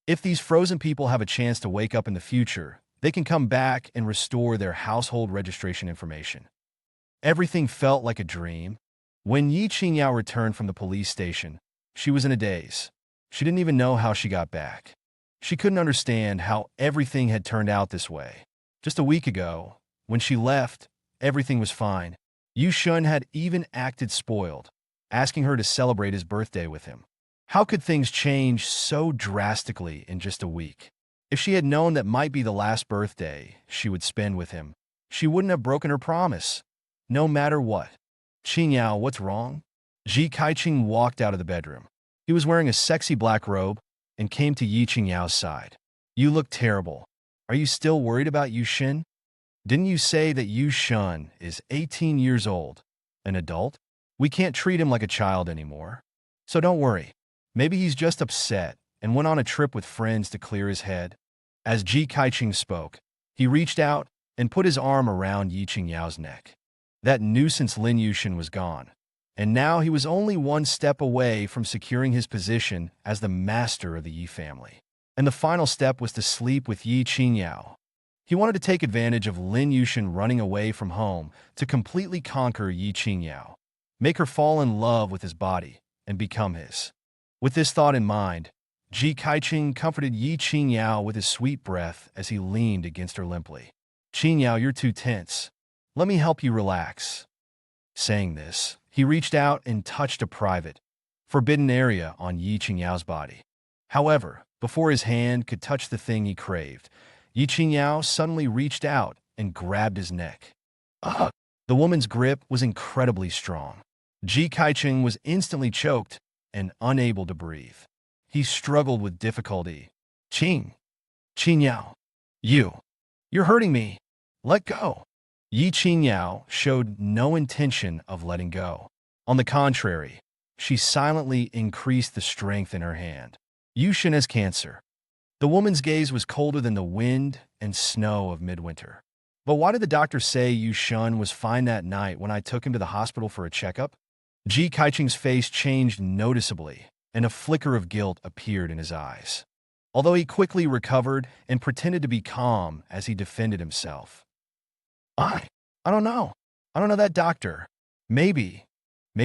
If these frozen people have a chance to wake up in the future, they can come back and restore their household registration information." Everything felt like a dream. When Yi Qingyao returned from the police station, she was in a daze. She didn't even know how she got back. She couldn't understand how everything had turned out this way. Just a week ago, when she left, everything was fine. Yudshen had even acted spoiled, asking her to celebrate his birthday with him. How could things change so drastically in just a week? If she had known that might be the last birthday she would spend with him, she wouldn't have broken her promise, no matter what. "Qingyao, what's wrong?" Ji Kaiqing walked out of the bedroom. He was wearing a sexy black robe and came to Yi Qingyao's side. "You look terrible. Are you still worried about Yudshen? Didn't you say that Yudshen is 18 years old, an adult? We can't treat him like a child anymore. So don't worry. Maybe he's just upset and went on a trip with friends to clear his head." As Ji Kaiqing spoke, he reached out and put his arm around Yi Qingyao's neck. That nuisance Lin Yudshen was gone, and now he was only one step away from securing his position as the master of the Yi family. And the final step was to sleep with Yi Qingyao. He wanted to take advantage of Lin Yudshen running away from home to completely conquer Yi Qingyao, make her fall in love with his body, and become his. With this thought in mind, Ji Kaiqing comforted Yi Qingyao with his sweet breath as he leaned against her limply. "Qingyao, you're too tense. Let me help you relax." Saying this, he reached out and touched a private, forbidden area on Yi Qingyao's body. However, before his hand could touch the thing he craved, Yi Qingyao suddenly reached out and grabbed his neck. Ugh! The woman's grip was incredibly strong. Ji Kaiqing was instantly choked and unable to breathe. He struggled with difficulty. Qingyao, you're hurting me. Let go." Yi Qingyao showed no intention of letting go. On the contrary, she silently increased the strength in her hand. "Yudshen has cancer." The woman's gaze was colder than the wind and snow of midwinter. "But why did the doctor say Yudshen was fine that night when I took him to the hospital for a checkup?" Ji Kaiqing's face changed noticeably, and a flicker of guilt appeared in his eyes. Although he quickly recovered and pretended to be calm as he defended himself. I don't know. I don't know that doctor. Maybe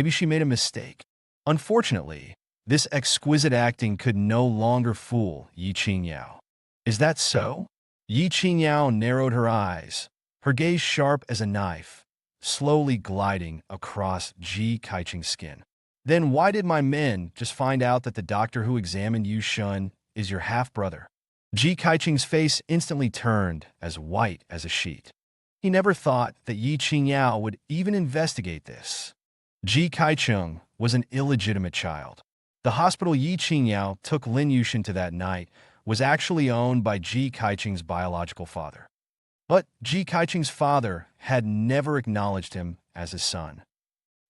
she made a mistake." Unfortunately, this exquisite acting could no longer fool Yi Qingyao. Is that so? Yi Qingyao narrowed her eyes, her gaze sharp as a knife, slowly gliding across Ji Kaiching's skin. Then why did my men just find out that the doctor who examined Yushun is your half-brother? Ji Kaiching's face instantly turned as white as a sheet. He never thought that Yi Qingyao would even investigate this. Ji Kaiching was an illegitimate child. The hospital Yi Qingyao took Lin Yudshen to that night was actually owned by Ji Kaiching's biological father. But Ji Kaiching's father had never acknowledged him as his son.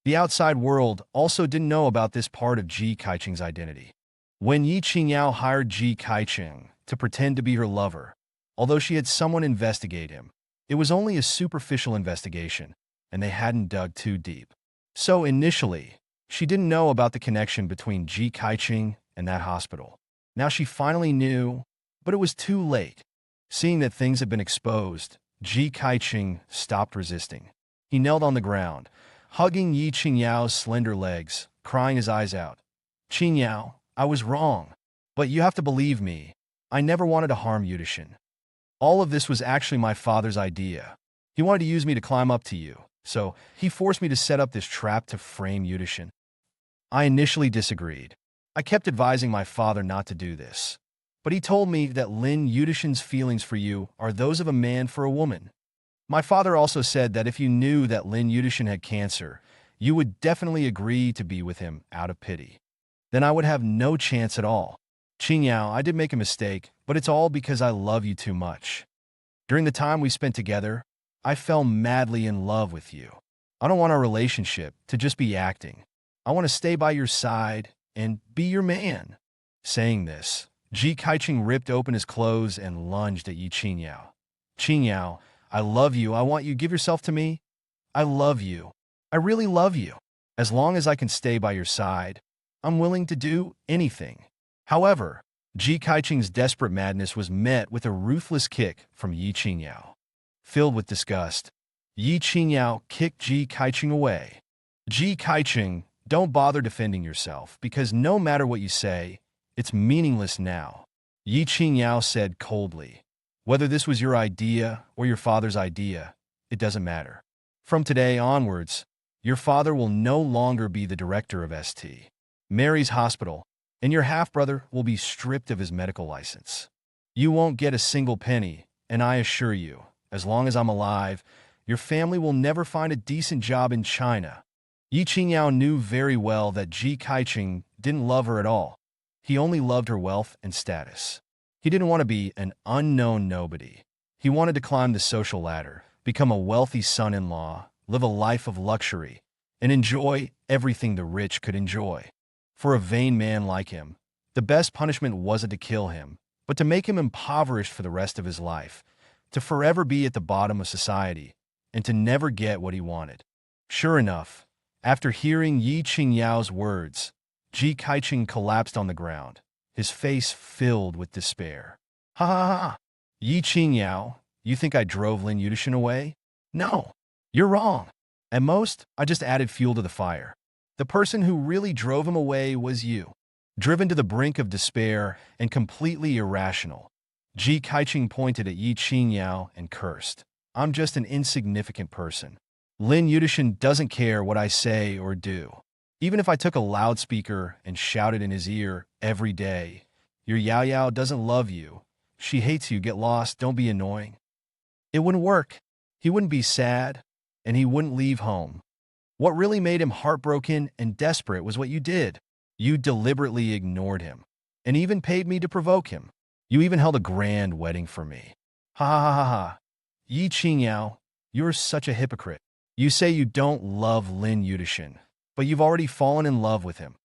The outside world also didn't know about this part of Ji Kaiching's identity. When Yi Qingyao hired Ji Kaiching to pretend to be her lover, although she had someone investigate him, it was only a superficial investigation, and they hadn't dug too deep. So initially, she didn't know about the connection between Ji Kaiching and that hospital. Now she finally knew, but it was too late. Seeing that things had been exposed, Ji Kaiching stopped resisting. He knelt on the ground, hugging Yi Qingyao's slender legs, crying his eyes out. "Qingyao, I was wrong. But you have to believe me. I never wanted to harm Yudshen. All of this was actually my father's idea. He wanted to use me to climb up to you, so he forced me to set up this trap to frame Yudshen. I initially disagreed. I kept advising my father not to do this. But he told me that Lin Yudshen's feelings for you are those of a man for a woman. My father also said that if you knew that Lin Yudshen had cancer, you would definitely agree to be with him out of pity. Then I would have no chance at all. Qingyao, I did make a mistake, but it's all because I love you too much. During the time we spent together, I fell madly in love with you. I don't want our relationship to just be acting. I want to stay by your side and be your man." Saying this, Ji Kaiching ripped open his clothes and lunged at Yi Qingyao. "Qingyao, I love you. I want you. Give yourself to me. I love you. I really love you. As long as I can stay by your side, I'm willing to do anything." However, Ji Kaiching's desperate madness was met with a ruthless kick from Yi Qingyao. Filled with disgust, Yi Qingyao kicked Ji Kaiching away. "Ji Kaiching, don't bother defending yourself, because no matter what you say, it's meaningless now," Yi Qingyao said coldly. "Whether this was your idea or your father's idea, it doesn't matter. From today onwards, your father will no longer be the director of St. Mary's Hospital, and your half-brother will be stripped of his medical license. You won't get a single penny, and I assure you, as long as I'm alive, your family will never find a decent job in China." Yi Qingyao knew very well that Ji Kaiching didn't love her at all. He only loved her wealth and status. He didn't want to be an unknown nobody. He wanted to climb the social ladder, become a wealthy son-in-law, live a life of luxury, and enjoy everything the rich could enjoy. For a vain man like him, the best punishment wasn't to kill him, but to make him impoverished for the rest of his life, to forever be at the bottom of society, and to never get what he wanted. Sure enough, after hearing Yi Qingyao's words, Ji Kaiching collapsed on the ground, his face filled with despair. "Ha ha ha! Yi Qingyao, you think I drove Lin Yudshen away? No, you're wrong. At most, I just added fuel to the fire. The person who really drove him away was you." Driven to the brink of despair and completely irrational, Ji Kaiching pointed at Yi Qingyao and cursed. "I'm just an insignificant person. Lin Yudshen doesn't care what I say or do. Even if I took a loudspeaker and shouted in his ear every day, 'Your Yao Yao doesn't love you. She hates you. Get lost. Don't be annoying.' It wouldn't work. He wouldn't be sad, and he wouldn't leave home. What really made him heartbroken and desperate was what you did. You deliberately ignored him, and even paid me to provoke him. You even held a grand wedding for me. Ha ha ha ha ha. Yi Qingyao, you're such a hypocrite. You say you don't love Lin Yudshen, but you've already fallen in love with him,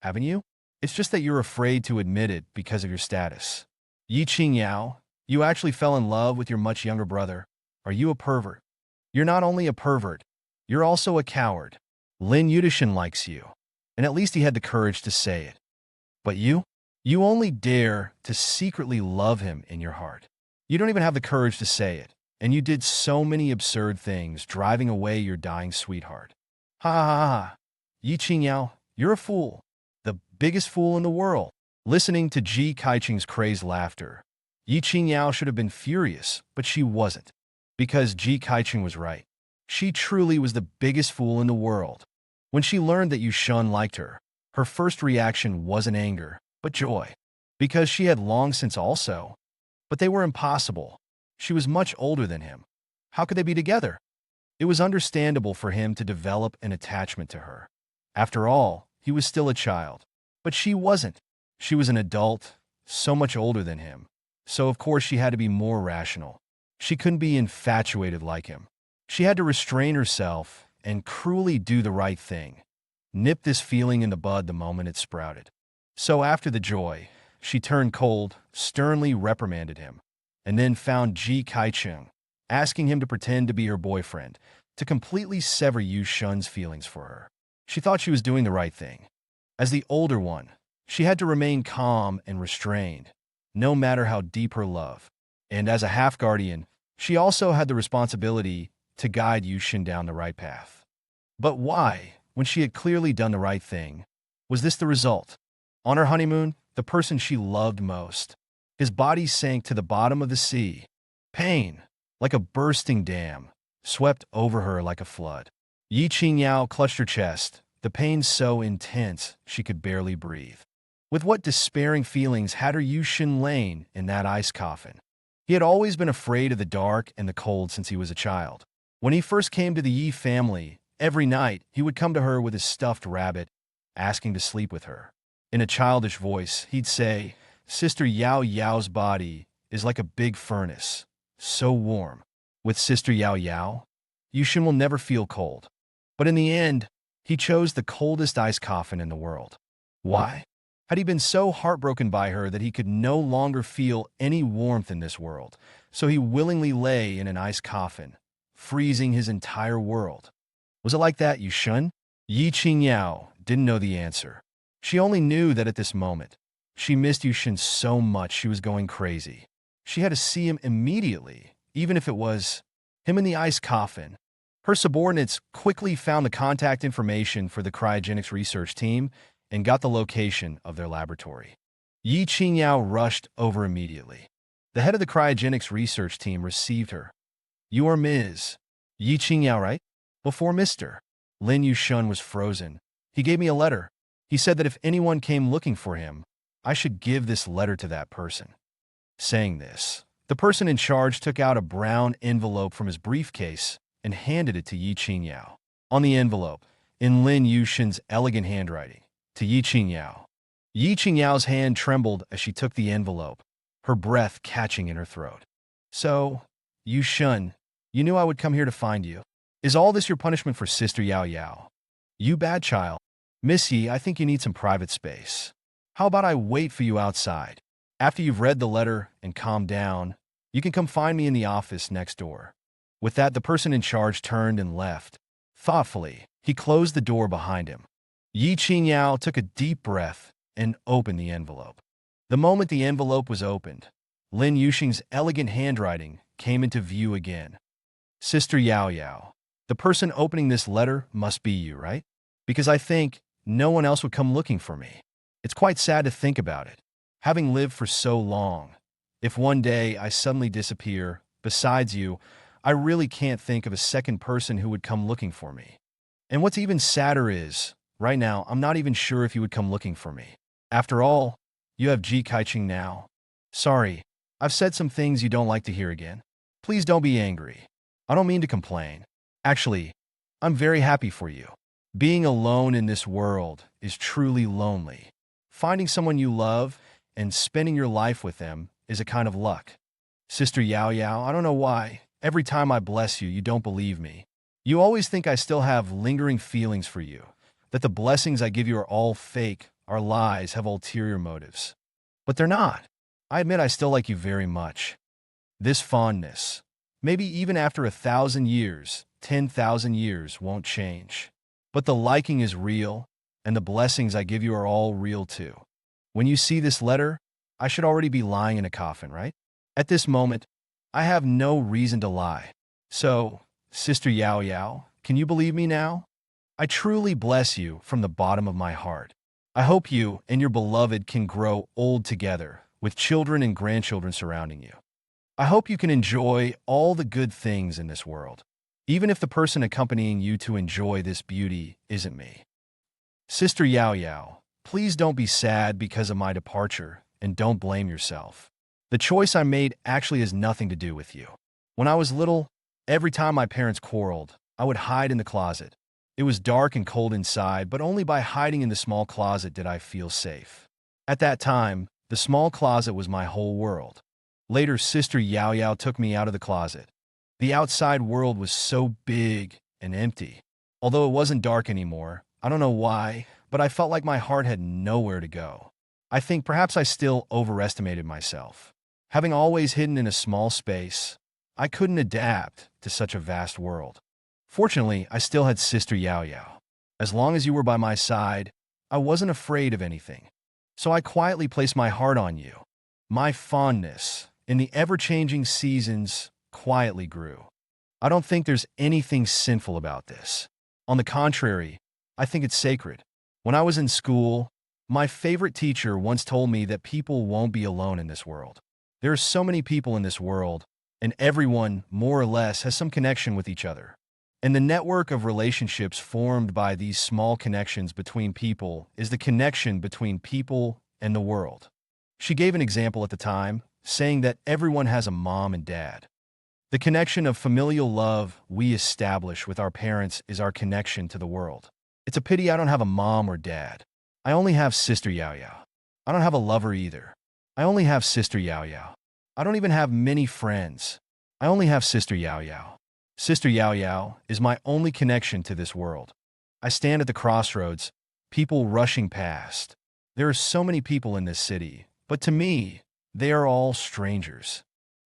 haven't you? It's just that you're afraid to admit it because of your status. Yi Qingyao, you actually fell in love with your much younger brother. Are you a pervert? You're not only a pervert, you're also a coward. Lin Yudshen likes you, and at least he had the courage to say it. But you only dare to secretly love him in your heart. You don't even have the courage to say it, and you did so many absurd things, driving away your dying sweetheart. Ha ha ha ha. Yi Qingyao, you're a fool. The biggest fool in the world." Listening to Ji Kaiching's crazed laughter, Yi Qingyao should have been furious, but she wasn't. Because Ji Kaicheng was right. She truly was the biggest fool in the world. When she learned that Yushun liked her, her first reaction wasn't anger, but joy. Because she had long since also. But they were impossible. She was much older than him. How could they be together? It was understandable for him to develop an attachment to her. After all, he was still a child. But she wasn't. She was an adult, so much older than him. So of course she had to be more rational. She couldn't be infatuated like him. She had to restrain herself and cruelly do the right thing. Nip this feeling in the bud the moment it sprouted. So after the joy, she turned cold, sternly reprimanded him, and then found Ji Kaicheng, asking him to pretend to be her boyfriend, to completely sever Yushun's feelings for her. She thought she was doing the right thing. As the older one, she had to remain calm and restrained, no matter how deep her love. And as a half-guardian, she also had the responsibility to guide Yushun down the right path. But why, when she had clearly done the right thing, was this the result? On her honeymoon, the person she loved most, his body sank to the bottom of the sea. Pain, like a bursting dam, swept over her like a flood. Yi Qingyao clutched her chest, the pain so intense she could barely breathe. With what despairing feelings had her Yushun lain in that ice coffin? He had always been afraid of the dark and the cold since he was a child. When he first came to the Yi family, every night he would come to her with his stuffed rabbit, asking to sleep with her. In a childish voice, he'd say, "Sister Yao Yao's body is like a big furnace, so warm. With Sister Yao Yao, Yushun will never feel cold." But in the end, he chose the coldest ice coffin in the world. Why? Had he been so heartbroken by her that he could no longer feel any warmth in this world, so he willingly lay in an ice coffin, freezing his entire world? Was it like that, Yushun? Yi Qingyao didn't know the answer. She only knew that at this moment, she missed Yushun so much she was going crazy. She had to see him immediately, even if it was him in the ice coffin. Her subordinates quickly found the contact information for the cryogenics research team and got the location of their laboratory. Yi Qingyao rushed over immediately. The head of the cryogenics research team received her. "You are Ms. Yi Qingyao, right?" Before Mr. Lin Yudshen was frozen. "He gave me a letter. He said that if anyone came looking for him, I should give this letter to that person." Saying this, the person in charge took out a brown envelope from his briefcase and handed it to Yi Qingyao. On the envelope, in Lin Yudshen's elegant handwriting, "To Yi Qingyao." Yi Qingyao's hand trembled as she took the envelope, her breath catching in her throat. "So, Yushun, you knew I would come here to find you. Is all this your punishment for Sister Yao Yao? You bad child. Miss Yi, I think you need some private space. How about I wait for you outside? After you've read the letter and calmed down, you can come find me in the office next door." With that, the person in charge turned and left. Thoughtfully, he closed the door behind him. Yi Qingyao took a deep breath and opened the envelope. The moment the envelope was opened, Lin Yudshen's elegant handwriting came into view again. "Sister Yao Yao, the person opening this letter must be you, right? Because I think no one else would come looking for me. It's quite sad to think about it. Having lived for so long, if one day I suddenly disappear, besides you, I really can't think of a second person who would come looking for me. And what's even sadder is, right now, I'm not even sure if you would come looking for me. After all, you have Ji Kaicheng now. Sorry, I've said some things you don't like to hear again. Please don't be angry. I don't mean to complain. Actually, I'm very happy for you. Being alone in this world is truly lonely. Finding someone you love and spending your life with them is a kind of luck. Sister Yao Yao, I don't know why. Every time I bless you, you don't believe me. You always think I still have lingering feelings for you, that the blessings I give you are all fake, are lies, have ulterior motives. But they're not. I admit I still like you very much. This fondness, maybe even after 1,000 years, 10,000 years, won't change. But the liking is real, and the blessings I give you are all real too. When you see this letter, I should already be lying in a coffin, right? At this moment, I have no reason to lie. So, Sister Yao Yao, can you believe me now? I truly bless you from the bottom of my heart. I hope you and your beloved can grow old together with children and grandchildren surrounding you. I hope you can enjoy all the good things in this world, even if the person accompanying you to enjoy this beauty isn't me. Sister Yao Yao, please don't be sad because of my departure, and don't blame yourself. The choice I made actually has nothing to do with you. When I was little, every time my parents quarreled, I would hide in the closet. It was dark and cold inside, but only by hiding in the small closet did I feel safe. At that time, the small closet was my whole world. Later, Sister Yao Yao took me out of the closet. The outside world was so big and empty. Although it wasn't dark anymore, I don't know why, but I felt like my heart had nowhere to go. I think perhaps I still overestimated myself. Having always hidden in a small space, I couldn't adapt to such a vast world. Fortunately, I still had Sister Yao Yao. As long as you were by my side, I wasn't afraid of anything. So I quietly placed my heart on you. My fondness, in the ever-changing seasons, quietly grew. I don't think there's anything sinful about this. On the contrary, I think it's sacred. When I was in school, my favorite teacher once told me that people won't be alone in this world. There are so many people in this world, and everyone, more or less, has some connection with each other. And the network of relationships formed by these small connections between people is the connection between people and the world. She gave an example at the time, saying that everyone has a mom and dad. The connection of familial love we establish with our parents is our connection to the world. It's a pity I don't have a mom or dad. I only have Sister Yao Yao. I don't have a lover either. I only have Sister Yao Yao. I don't even have many friends. I only have Sister Yao Yao. Sister Yao Yao is my only connection to this world. I stand at the crossroads, people rushing past. There are so many people in this city, but to me, they are all strangers.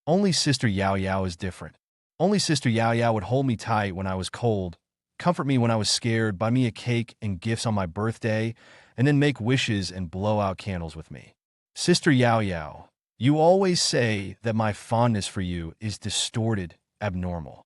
Only Sister Yao Yao is different. Only Sister Yao Yao would hold me tight when I was cold, comfort me when I was scared, buy me a cake and gifts on my birthday, and then make wishes and blow out candles with me. Sister Yao Yao, you always say that my fondness for you is distorted, abnormal.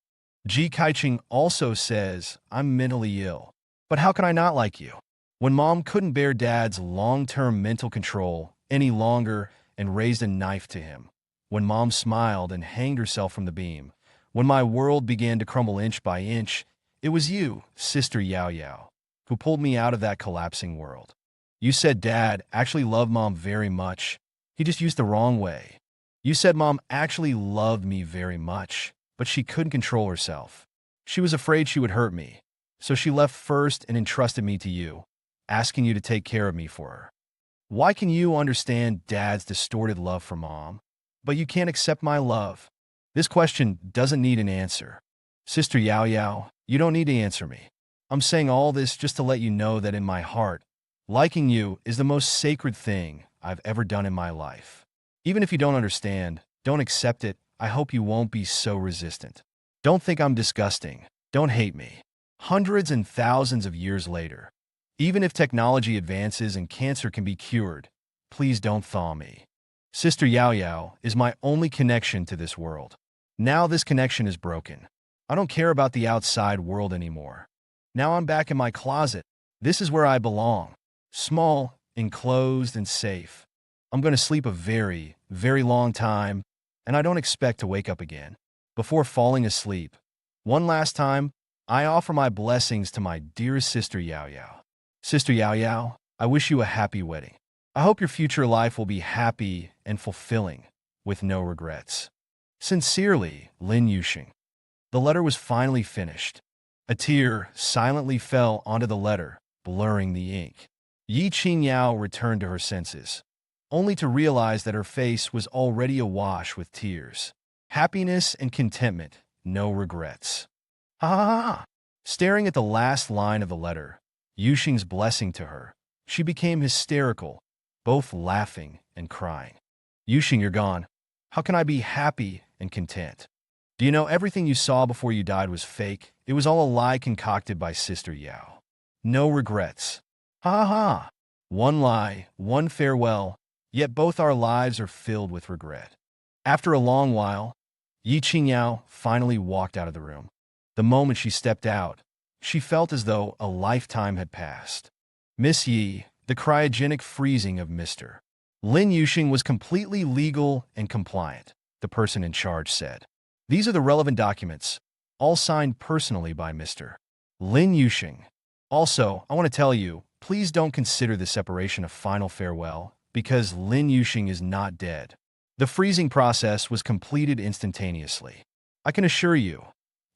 Ji Kaiching also says I'm mentally ill. But how can I not like you? When Mom couldn't bear Dad's long-term mental control any longer and raised a knife to him. When Mom smiled and hanged herself from the beam. When my world began to crumble inch by inch, it was you, Sister Yao Yao, who pulled me out of that collapsing world. You said Dad actually loved Mom very much. He just used the wrong way. You said Mom actually loved me very much, but she couldn't control herself. She was afraid she would hurt me, so she left first and entrusted me to you, asking you to take care of me for her. Why can you understand Dad's distorted love for Mom, but you can't accept my love? This question doesn't need an answer. Sister Yao Yao, you don't need to answer me. I'm saying all this just to let you know that in my heart, liking you is the most sacred thing I've ever done in my life. Even if you don't understand, don't accept it, I hope you won't be so resistant. Don't think I'm disgusting. Don't hate me. Hundreds and thousands of years later, even if technology advances and cancer can be cured, please don't thaw me. Sister Yao Yao is my only connection to this world. Now this connection is broken. I don't care about the outside world anymore. Now I'm back in my closet. This is where I belong. Small, enclosed, and safe. I'm going to sleep a very, very long time, and I don't expect to wake up again. Before falling asleep, one last time, I offer my blessings to my dearest Sister Yao Yao. Sister Yao Yao, I wish you a happy wedding. I hope your future life will be happy and fulfilling, with no regrets. Sincerely, Lin Yudshen. The letter was finally finished. A tear silently fell onto the letter, blurring the ink. Qingyao returned to her senses, only to realize that her face was already awash with tears. Happiness and contentment, no regrets. Ha ha ha ha! Staring at the last line of the letter, Yudshen's blessing to her, she became hysterical, both laughing and crying. Yudshen, you're gone. How can I be happy and content? Do you know everything you saw before you died was fake? It was all a lie concocted by Sister Yao. No regrets. Ha ha ha! One lie, one farewell, yet both our lives are filled with regret. After a long while, Qingyao finally walked out of the room. The moment she stepped out, she felt as though a lifetime had passed. Miss Yi, the cryogenic freezing of Mr. Lin Yudshen was completely legal and compliant, the person in charge said. These are the relevant documents, all signed personally by Mr. Lin Yudshen. Also, I want to tell you, please don't consider the separation a final farewell, because Lin Yudshen is not dead. The freezing process was completed instantaneously. I can assure you,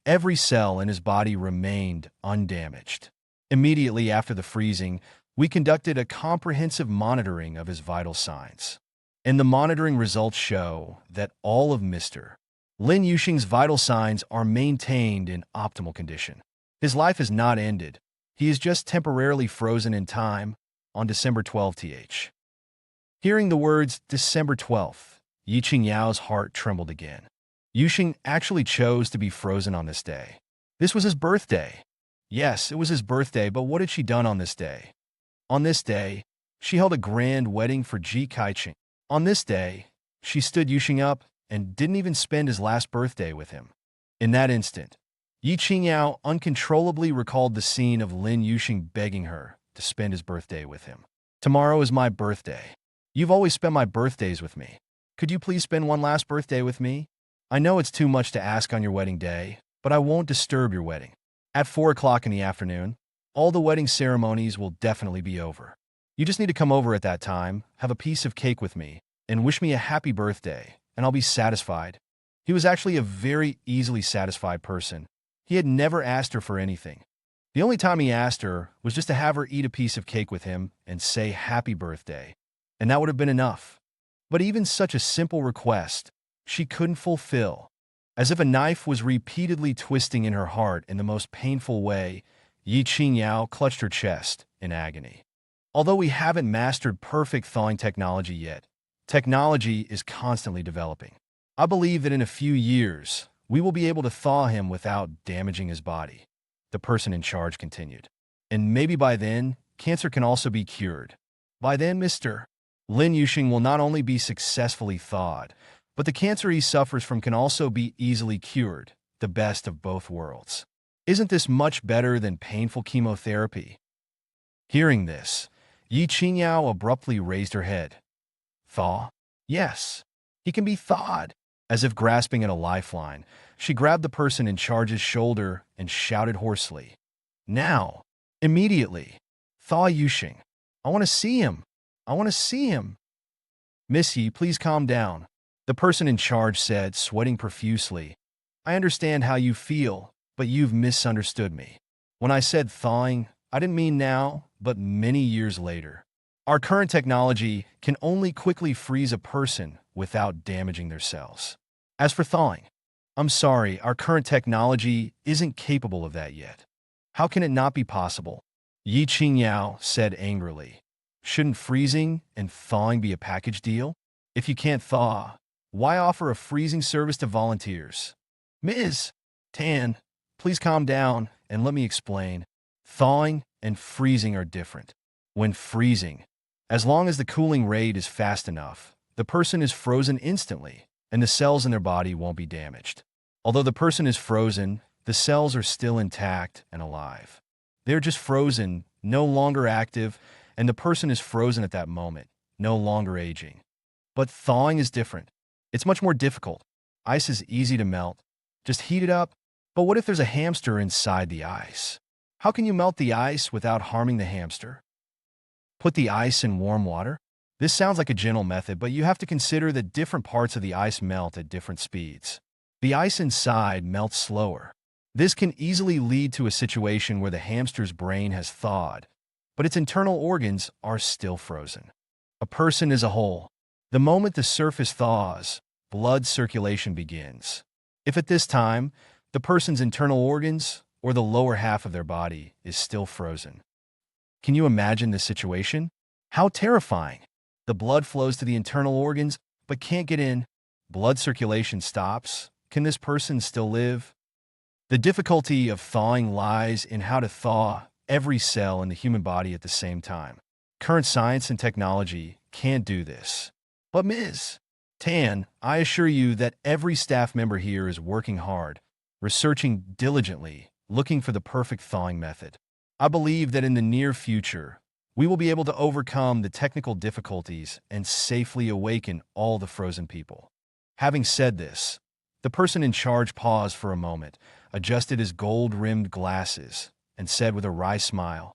every cell in his body remained undamaged. Immediately after the freezing, we conducted a comprehensive monitoring of his vital signs. And the monitoring results show that all of Mr. Lin Yudshen's vital signs are maintained in optimal condition. His life has not ended. He is just temporarily frozen in time on December 12th. Hearing the words December 12th, Qingyao's heart trembled again. Yudshen actually chose to be frozen on this day. This was his birthday. Yes, it was his birthday, but what had she done on this day? On this day, she held a grand wedding for Ji Kaiqing. On this day, she stood Yudshen up and didn't even spend his last birthday with him. In that instant, Qingyao uncontrollably recalled the scene of Lin Yudshen begging her to spend his birthday with him. Tomorrow is my birthday. You've always spent my birthdays with me. Could you please spend one last birthday with me? I know it's too much to ask on your wedding day, but I won't disturb your wedding. At 4 o'clock in the afternoon, all the wedding ceremonies will definitely be over. You just need to come over at that time, have a piece of cake with me, and wish me a happy birthday, and I'll be satisfied. He was actually a very easily satisfied person. He had never asked her for anything. The only time he asked her was just to have her eat a piece of cake with him and say happy birthday, and that would have been enough. But even such a simple request, she couldn't fulfill. As if a knife was repeatedly twisting in her heart in the most painful way, Qingyao clutched her chest in agony. Although we haven't mastered perfect thawing technology yet, technology is constantly developing. I believe that in a few years, we will be able to thaw him without damaging his body, the person in charge continued. And maybe by then, cancer can also be cured. By then, Mr. Lin Yudshen will not only be successfully thawed, but the cancer he suffers from can also be easily cured, the best of both worlds. Isn't this much better than painful chemotherapy? Hearing this, Qingyao abruptly raised her head. Thaw? Yes, he can be thawed. As if grasping at a lifeline, she grabbed the person in charge's shoulder and shouted hoarsely. Now! Immediately! Thaw Yudshen! I want to see him! I want to see him! Miss Yi, please calm down, the person in charge said, sweating profusely. I understand how you feel, but you've misunderstood me. When I said thawing, I didn't mean now, but many years later. Our current technology can only quickly freeze a person without damaging their cells. As for thawing, I'm sorry, our current technology isn't capable of that yet. How can it not be possible? Qingyao said angrily. Shouldn't freezing and thawing be a package deal? If you can't thaw, why offer a freezing service to volunteers? Ms. Tan, please calm down and let me explain. Thawing and freezing are different. When freezing, as long as the cooling rate is fast enough, the person is frozen instantly, and the cells in their body won't be damaged. Although the person is frozen, the cells are still intact and alive. They're just frozen, no longer active, and the person is frozen at that moment, no longer aging. But thawing is different. It's much more difficult. Ice is easy to melt. Just heat it up. But what if there's a hamster inside the ice? How can you melt the ice without harming the hamster? Put the ice in warm water? This sounds like a gentle method, but you have to consider that different parts of the ice melt at different speeds. The ice inside melts slower. This can easily lead to a situation where the hamster's brain has thawed, but its internal organs are still frozen. A person is a whole. The moment the surface thaws, blood circulation begins. If at this time, the person's internal organs or the lower half of their body is still frozen. Can you imagine this situation? How terrifying! The blood flows to the internal organs, but can't get in. Blood circulation stops. Can this person still live? The difficulty of thawing lies in how to thaw every cell in the human body at the same time. Current science and technology can't do this. But Ms. Tan, I assure you that every staff member here is working hard, researching diligently, looking for the perfect thawing method. I believe that in the near future, We will be able to overcome the technical difficulties and safely awaken all the frozen people. Having said this, the person in charge paused for a moment, adjusted his gold-rimmed glasses, and said with a wry smile,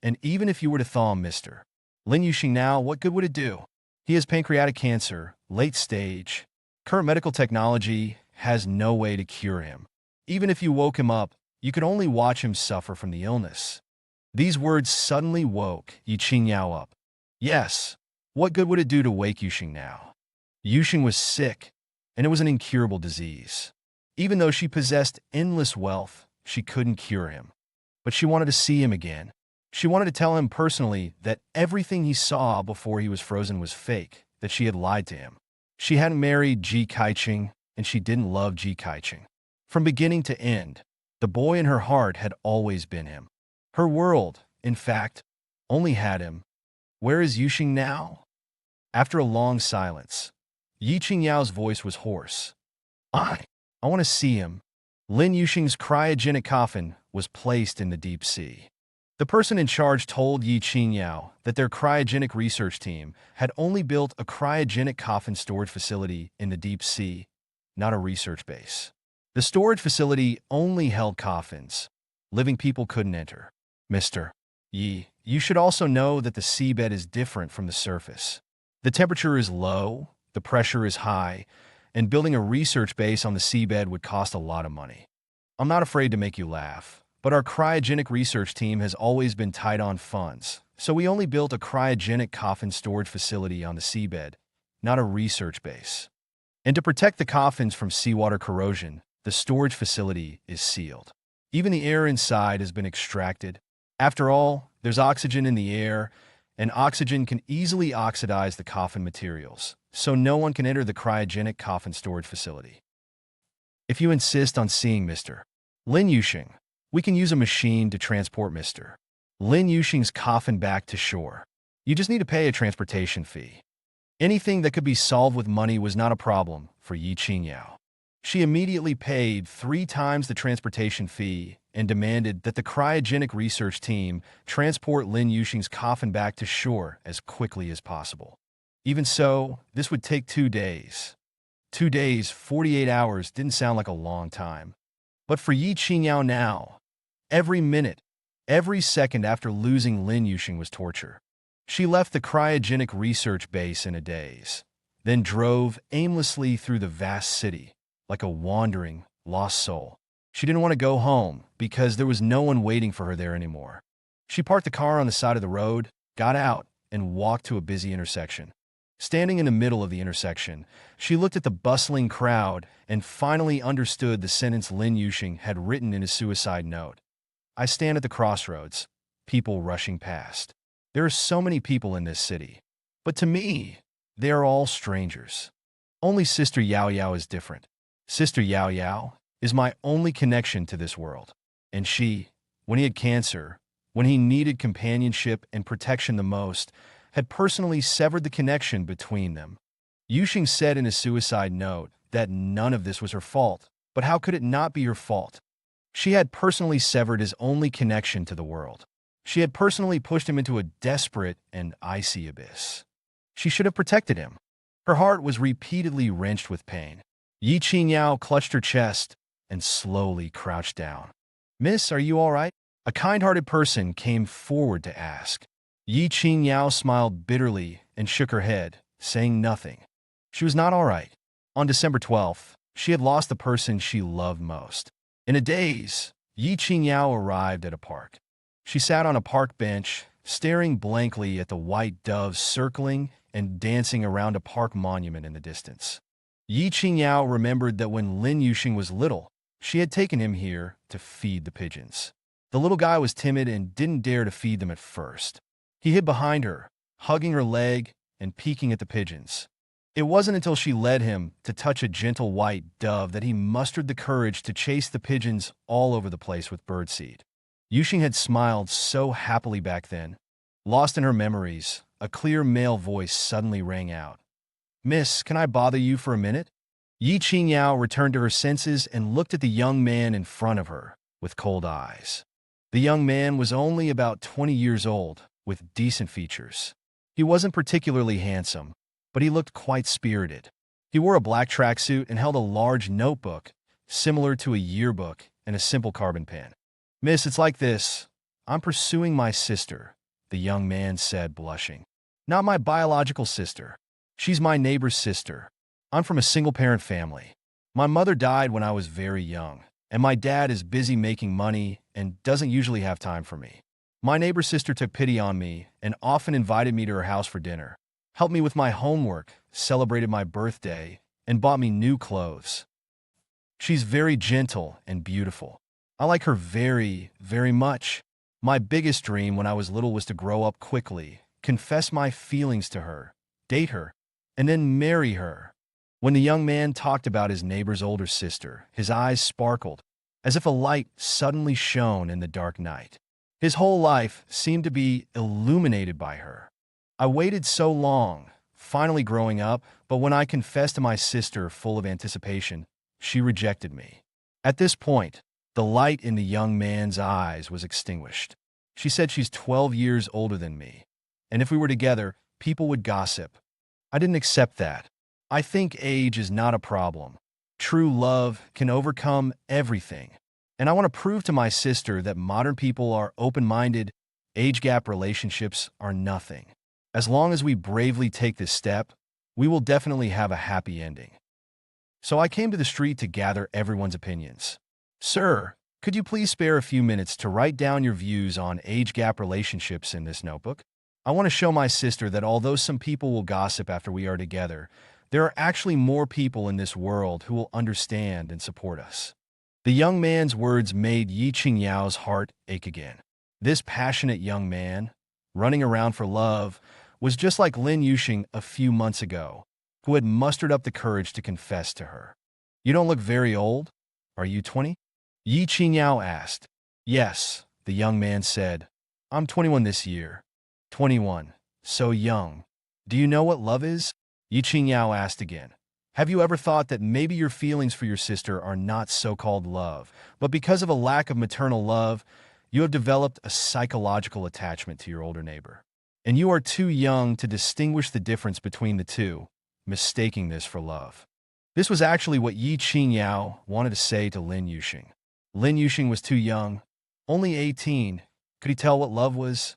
"And even if you were to thaw him, Mr. Lin Yudshen now, what good would it do? He has pancreatic cancer, late stage. Current medical technology has no way to cure him. Even if you woke him up, you could only watch him suffer from the illness." These words suddenly woke Qingyao up. Yes, what good would it do to wake Yusheng now? Yusheng was sick, and it was an incurable disease. Even though she possessed endless wealth, she couldn't cure him. But she wanted to see him again. She wanted to tell him personally that everything he saw before he was frozen was fake, that she had lied to him. She hadn't married Ji Kaicheng, and she didn't love Ji Kaicheng. From beginning to end, the boy in her heart had always been him. Her world, in fact, only had him. Where is Yusheng now? After a long silence, Qingyao's voice was hoarse. I want to see him." Lin Yusheng's cryogenic coffin was placed in the deep sea. The person in charge told Qingyao that their cryogenic research team had only built a cryogenic coffin storage facility in the deep sea, not a research base. The storage facility only held coffins. Living people couldn't enter. Mr. Yi, you should also know that the seabed is different from the surface. The temperature is low, the pressure is high, and building a research base on the seabed would cost a lot of money. I'm not afraid to make you laugh, but our cryogenic research team has always been tight on funds, so we only built a cryogenic coffin storage facility on the seabed, not a research base. And to protect the coffins from seawater corrosion, the storage facility is sealed. Even the air inside has been extracted. After all, there's oxygen in the air, and oxygen can easily oxidize the coffin materials, so no one can enter the cryogenic coffin storage facility. If you insist on seeing Mr. Lin Yusheng, we can use a machine to transport Mr. Lin Yusheng's coffin back to shore. You just need to pay a transportation fee. Anything that could be solved with money was not a problem for Qingyao. She immediately paid 3 times the transportation fee and demanded that the cryogenic research team transport Lin Yusheng's coffin back to shore as quickly as possible. Even so, this would take 2 days. 2 days, 48 hours didn't sound like a long time. But for Qingyao now, every minute, every second after losing Lin Yusheng was torture. She left the cryogenic research base in a daze, then drove aimlessly through the vast city, like a wandering, lost soul. She didn't want to go home because there was no one waiting for her there anymore. She parked the car on the side of the road, got out, and walked to a busy intersection. Standing in the middle of the intersection, she looked at the bustling crowd and finally understood the sentence Lin Yusheng had written in his suicide note. "I stand at the crossroads, people rushing past. There are so many people in this city, but to me, they are all strangers. Only Sister Yao Yao is different. Sister Yao Yao is my only connection to this world. And she, when he had cancer, when he needed companionship and protection the most, had personally severed the connection between them." Yusheng said in his suicide note that none of this was her fault, but how could it not be her fault? She had personally severed his only connection to the world. She had personally pushed him into a desperate and icy abyss. She should have protected him. Her heart was repeatedly wrenched with pain. Qingyao clutched her chest and slowly crouched down. "Miss, are you all right?" A kind-hearted person came forward to ask. Qingyao smiled bitterly and shook her head, saying nothing. She was not all right. On December 12th, she had lost the person she loved most. In a daze, Qingyao arrived at a park. She sat on a park bench, staring blankly at the white doves circling and dancing around a park monument in the distance. Qingyao remembered that when Lin Yusheng was little, she had taken him here to feed the pigeons. The little guy was timid and didn't dare to feed them at first. He hid behind her, hugging her leg and peeking at the pigeons. It wasn't until she led him to touch a gentle white dove that he mustered the courage to chase the pigeons all over the place with birdseed. Yusheng had smiled so happily back then. Lost in her memories, a clear male voice suddenly rang out. "Miss, can I bother you for a minute?" Qingyao returned to her senses and looked at the young man in front of her with cold eyes. The young man was only about 20 years old, with decent features. He wasn't particularly handsome, but he looked quite spirited. He wore a black tracksuit and held a large notebook, similar to a yearbook, and a simple carbon pen. "Miss, it's like this. I'm pursuing my sister," the young man said, blushing. "Not my biological sister. She's my neighbor's sister. I'm from a single-parent family. My mother died when I was very young, and my dad is busy making money and doesn't usually have time for me. My neighbor's sister took pity on me and often invited me to her house for dinner, helped me with my homework, celebrated my birthday, and bought me new clothes. She's very gentle and beautiful. I like her very, very much. My biggest dream when I was little was to grow up quickly, confess my feelings to her, date her, and then marry her." When the young man talked about his neighbor's older sister, his eyes sparkled, as if a light suddenly shone in the dark night. His whole life seemed to be illuminated by her. "I waited so long, finally growing up, but when I confessed to my sister full of anticipation, she rejected me." At this point, the light in the young man's eyes was extinguished. "She said she's 12 years older than me, and if we were together, people would gossip. I didn't accept that. I think age is not a problem. True love can overcome everything. And I want to prove to my sister that modern people are open-minded, age gap relationships are nothing. As long as we bravely take this step, we will definitely have a happy ending. So I came to the street to gather everyone's opinions. Sir, could you please spare a few minutes to write down your views on age gap relationships in this notebook? I want to show my sister that although some people will gossip after we are together, there are actually more people in this world who will understand and support us." The young man's words made Qingyao's heart ache again. This passionate young man, running around for love, was just like Lin Yudshen a few months ago, who had mustered up the courage to confess to her. "You don't look very old. Are you 20? Qingyao asked. "Yes," the young man said. "I'm 21 this year." 21. So young. "Do you know what love is?" Qingyao asked again. "Have you ever thought that maybe your feelings for your sister are not so-called love, but because of a lack of maternal love, you have developed a psychological attachment to your older neighbor? And you are too young to distinguish the difference between the two, mistaking this for love." This was actually what Qingyao wanted to say to Lin Yudshen. Lin Yudshen was too young, only 18. Could he tell what love was?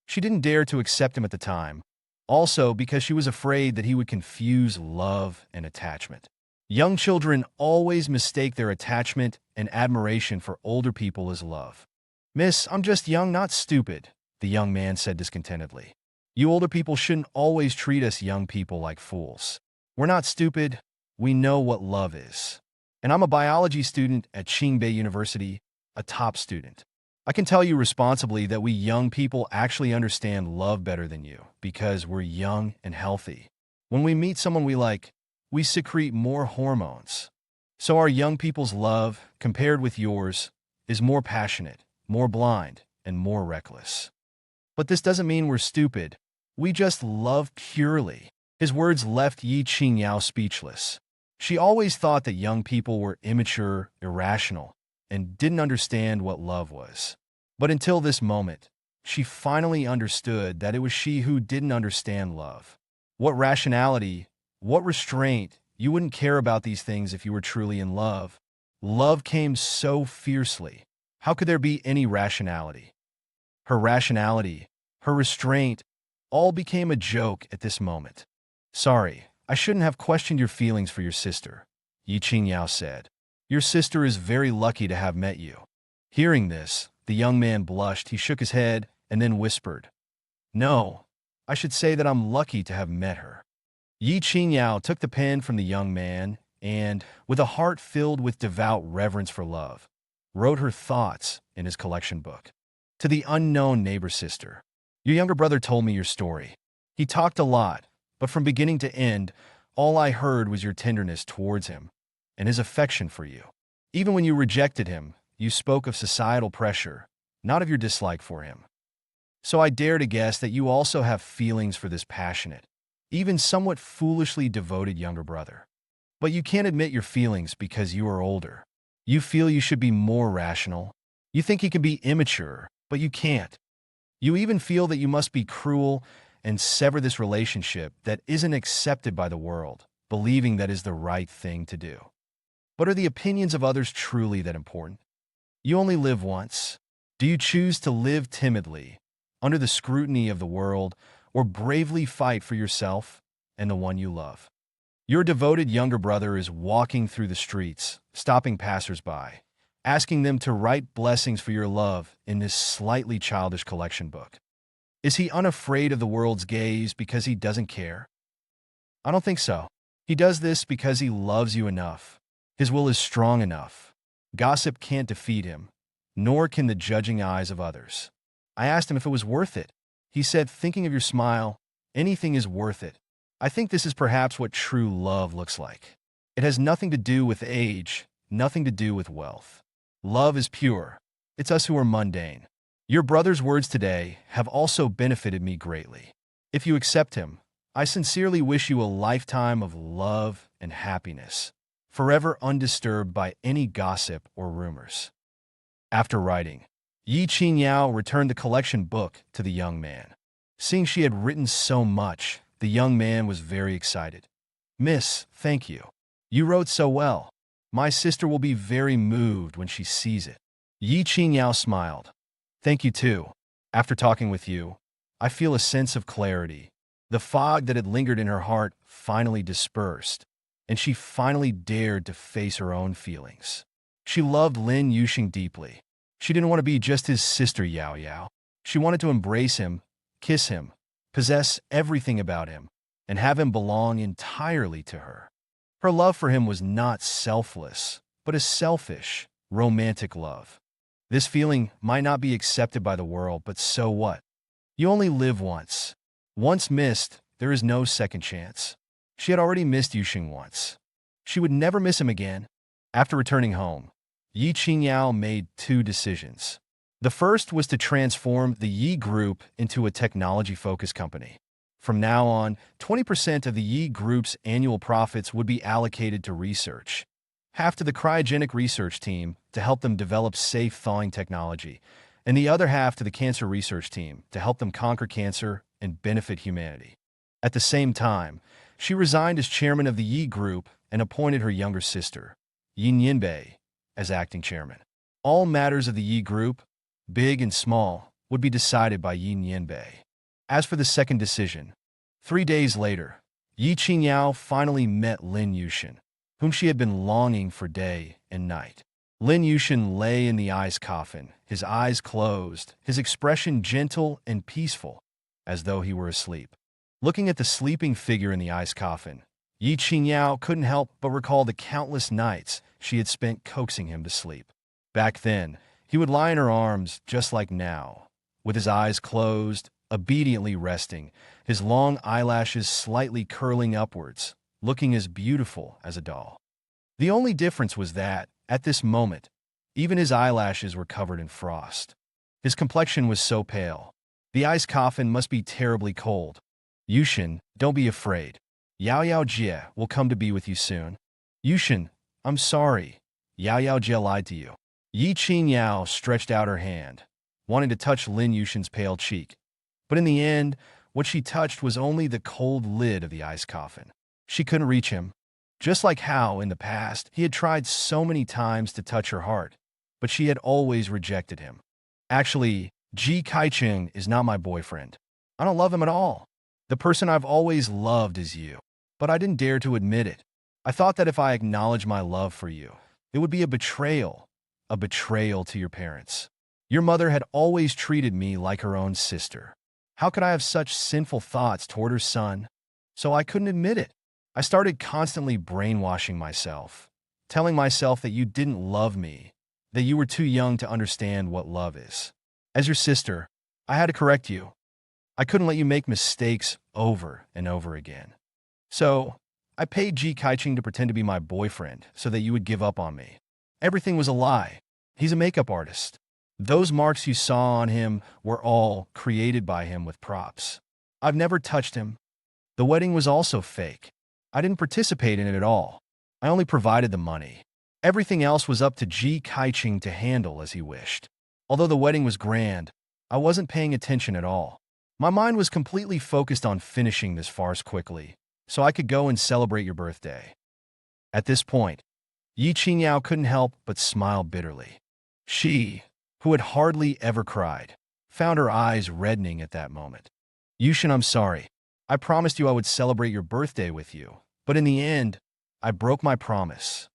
She didn't dare to accept him at the time, also because she was afraid that he would confuse love and attachment. Young children always mistake their attachment and admiration for older people as love. "Miss, I'm just young, not stupid," the young man said discontentedly. "You older people shouldn't always treat us young people like fools. We're not stupid. We know what love is. And I'm a biology student at Qingyao University, a top student. I can tell you responsibly that we young people actually understand love better than you because we're young and healthy. When we meet someone we like, we secrete more hormones. So our young people's love, compared with yours, is more passionate, more blind, and more reckless. But this doesn't mean we're stupid. We just love purely." His words left Qingyao speechless. She always thought that young people were immature, irrational, and didn't understand what love was. But until this moment, she finally understood that it was she who didn't understand love. What rationality, what restraint, you wouldn't care about these things if you were truly in love. Love came so fiercely. How could there be any rationality? Her rationality, her restraint, all became a joke at this moment. "Sorry, I shouldn't have questioned your feelings for your sister," Qingyao said. "Your sister is very lucky to have met you." Hearing this, the young man blushed, he shook his head, and then whispered, "No, I should say that I'm lucky to have met her." Qingyao took the pen from the young man and, with a heart filled with devout reverence for love, wrote her thoughts in his collection book. To the unknown neighbor sister, "Your younger brother told me your story. He talked a lot, but from beginning to end, all I heard was your tenderness towards him and his affection for you. Even when you rejected him, you spoke of societal pressure, not of your dislike for him. So I dare to guess that you also have feelings for this passionate, even somewhat foolishly devoted younger brother. But you can't admit your feelings because you are older. You feel you should be more rational. You think he can be immature, but you can't. You even feel that you must be cruel and sever this relationship that isn't accepted by the world, believing that is the right thing to do. But are the opinions of others truly that important? You only live once. Do you choose to live timidly, under the scrutiny of the world, or bravely fight for yourself and the one you love? Your devoted younger brother is walking through the streets, stopping passersby, asking them to write blessings for your love in this slightly childish collection book. Is he unafraid of the world's gaze because he doesn't care? I don't think so. He does this because he loves you enough. His will is strong enough. Gossip can't defeat him, nor can the judging eyes of others. I asked him if it was worth it. He said, thinking of your smile, anything is worth it. I think this is perhaps what true love looks like. It has nothing to do with age, nothing to do with wealth. Love is pure. It's us who are mundane. Your brother's words today have also benefited me greatly. If you accept him, I sincerely wish you a lifetime of love and happiness, forever undisturbed by any gossip or rumors. After writing, Qingyao returned the collection book to the young man. Seeing she had written so much, the young man was very excited. Miss, thank you. You wrote so well. My sister will be very moved when she sees it. Qingyao smiled. Thank you too. After talking with you, I feel a sense of clarity. The fog that had lingered in her heart finally dispersed, and she finally dared to face her own feelings. She loved Lin Yudshen deeply. She didn't want to be just his sister Yao Yao. She wanted to embrace him, kiss him, possess everything about him, and have him belong entirely to her. Her love for him was not selfless, but a selfish, romantic love. This feeling might not be accepted by the world, but so what? You only live once. Once missed, there is no second chance. She had already missed Yudshen once. She would never miss him again. After returning home, Qingyao made two decisions. The first was to transform the Yi Group into a technology-focused company. From now on, 20% of the Yi Group's annual profits would be allocated to research, half to the cryogenic research team to help them develop safe thawing technology, and the other half to the cancer research team to help them conquer cancer and benefit humanity. At the same time, she resigned as chairman of the Yi Group and appointed her younger sister, Yin Yinbei, as acting chairman. All matters of the Yi Group, big and small, would be decided by Yin Yinbei. As for the second decision, 3 days later, Qingyao finally met Lin Yudshen, whom she had been longing for day and night. Lin Yudshen lay in the ice coffin, his eyes closed, his expression gentle and peaceful, as though he were asleep. Looking at the sleeping figure in the ice coffin, Qingyao couldn't help but recall the countless nights she had spent coaxing him to sleep. Back then, he would lie in her arms just like now, with his eyes closed, obediently resting, his long eyelashes slightly curling upwards, looking as beautiful as a doll. The only difference was that, at this moment, even his eyelashes were covered in frost. His complexion was so pale. The ice coffin must be terribly cold. Yudshen, don't be afraid. Yao Yao Jie will come to be with you soon. Yudshen, I'm sorry. Yao Yao Jie lied to you. Qingyao stretched out her hand, wanting to touch Lin Yudshen's pale cheek. But in the end, what she touched was only the cold lid of the ice coffin. She couldn't reach him. Just like how, in the past, he had tried so many times to touch her heart, but she had always rejected him. Actually, Ji Kaicheng is not my boyfriend. I don't love him at all. The person I've always loved is you. But I didn't dare to admit it. I thought that if I acknowledged my love for you, it would be a betrayal to your parents. Your mother had always treated me like her own sister. How could I have such sinful thoughts toward her son? So I couldn't admit it. I started constantly brainwashing myself, telling myself that you didn't love me, that you were too young to understand what love is. As your sister, I had to correct you. I couldn't let you make mistakes over and over again. So, I paid Ji Kaicheng to pretend to be my boyfriend so that you would give up on me. Everything was a lie. He's a makeup artist. Those marks you saw on him were all created by him with props. I've never touched him. The wedding was also fake. I didn't participate in it at all. I only provided the money. Everything else was up to Ji Kaicheng to handle as he wished. Although the wedding was grand, I wasn't paying attention at all. My mind was completely focused on finishing this farce quickly, so I could go and celebrate your birthday. At this point, Qingyao couldn't help but smile bitterly. She, who had hardly ever cried, found her eyes reddening at that moment. Yudshen, I'm sorry. I promised you I would celebrate your birthday with you, but in the end, I broke my promise.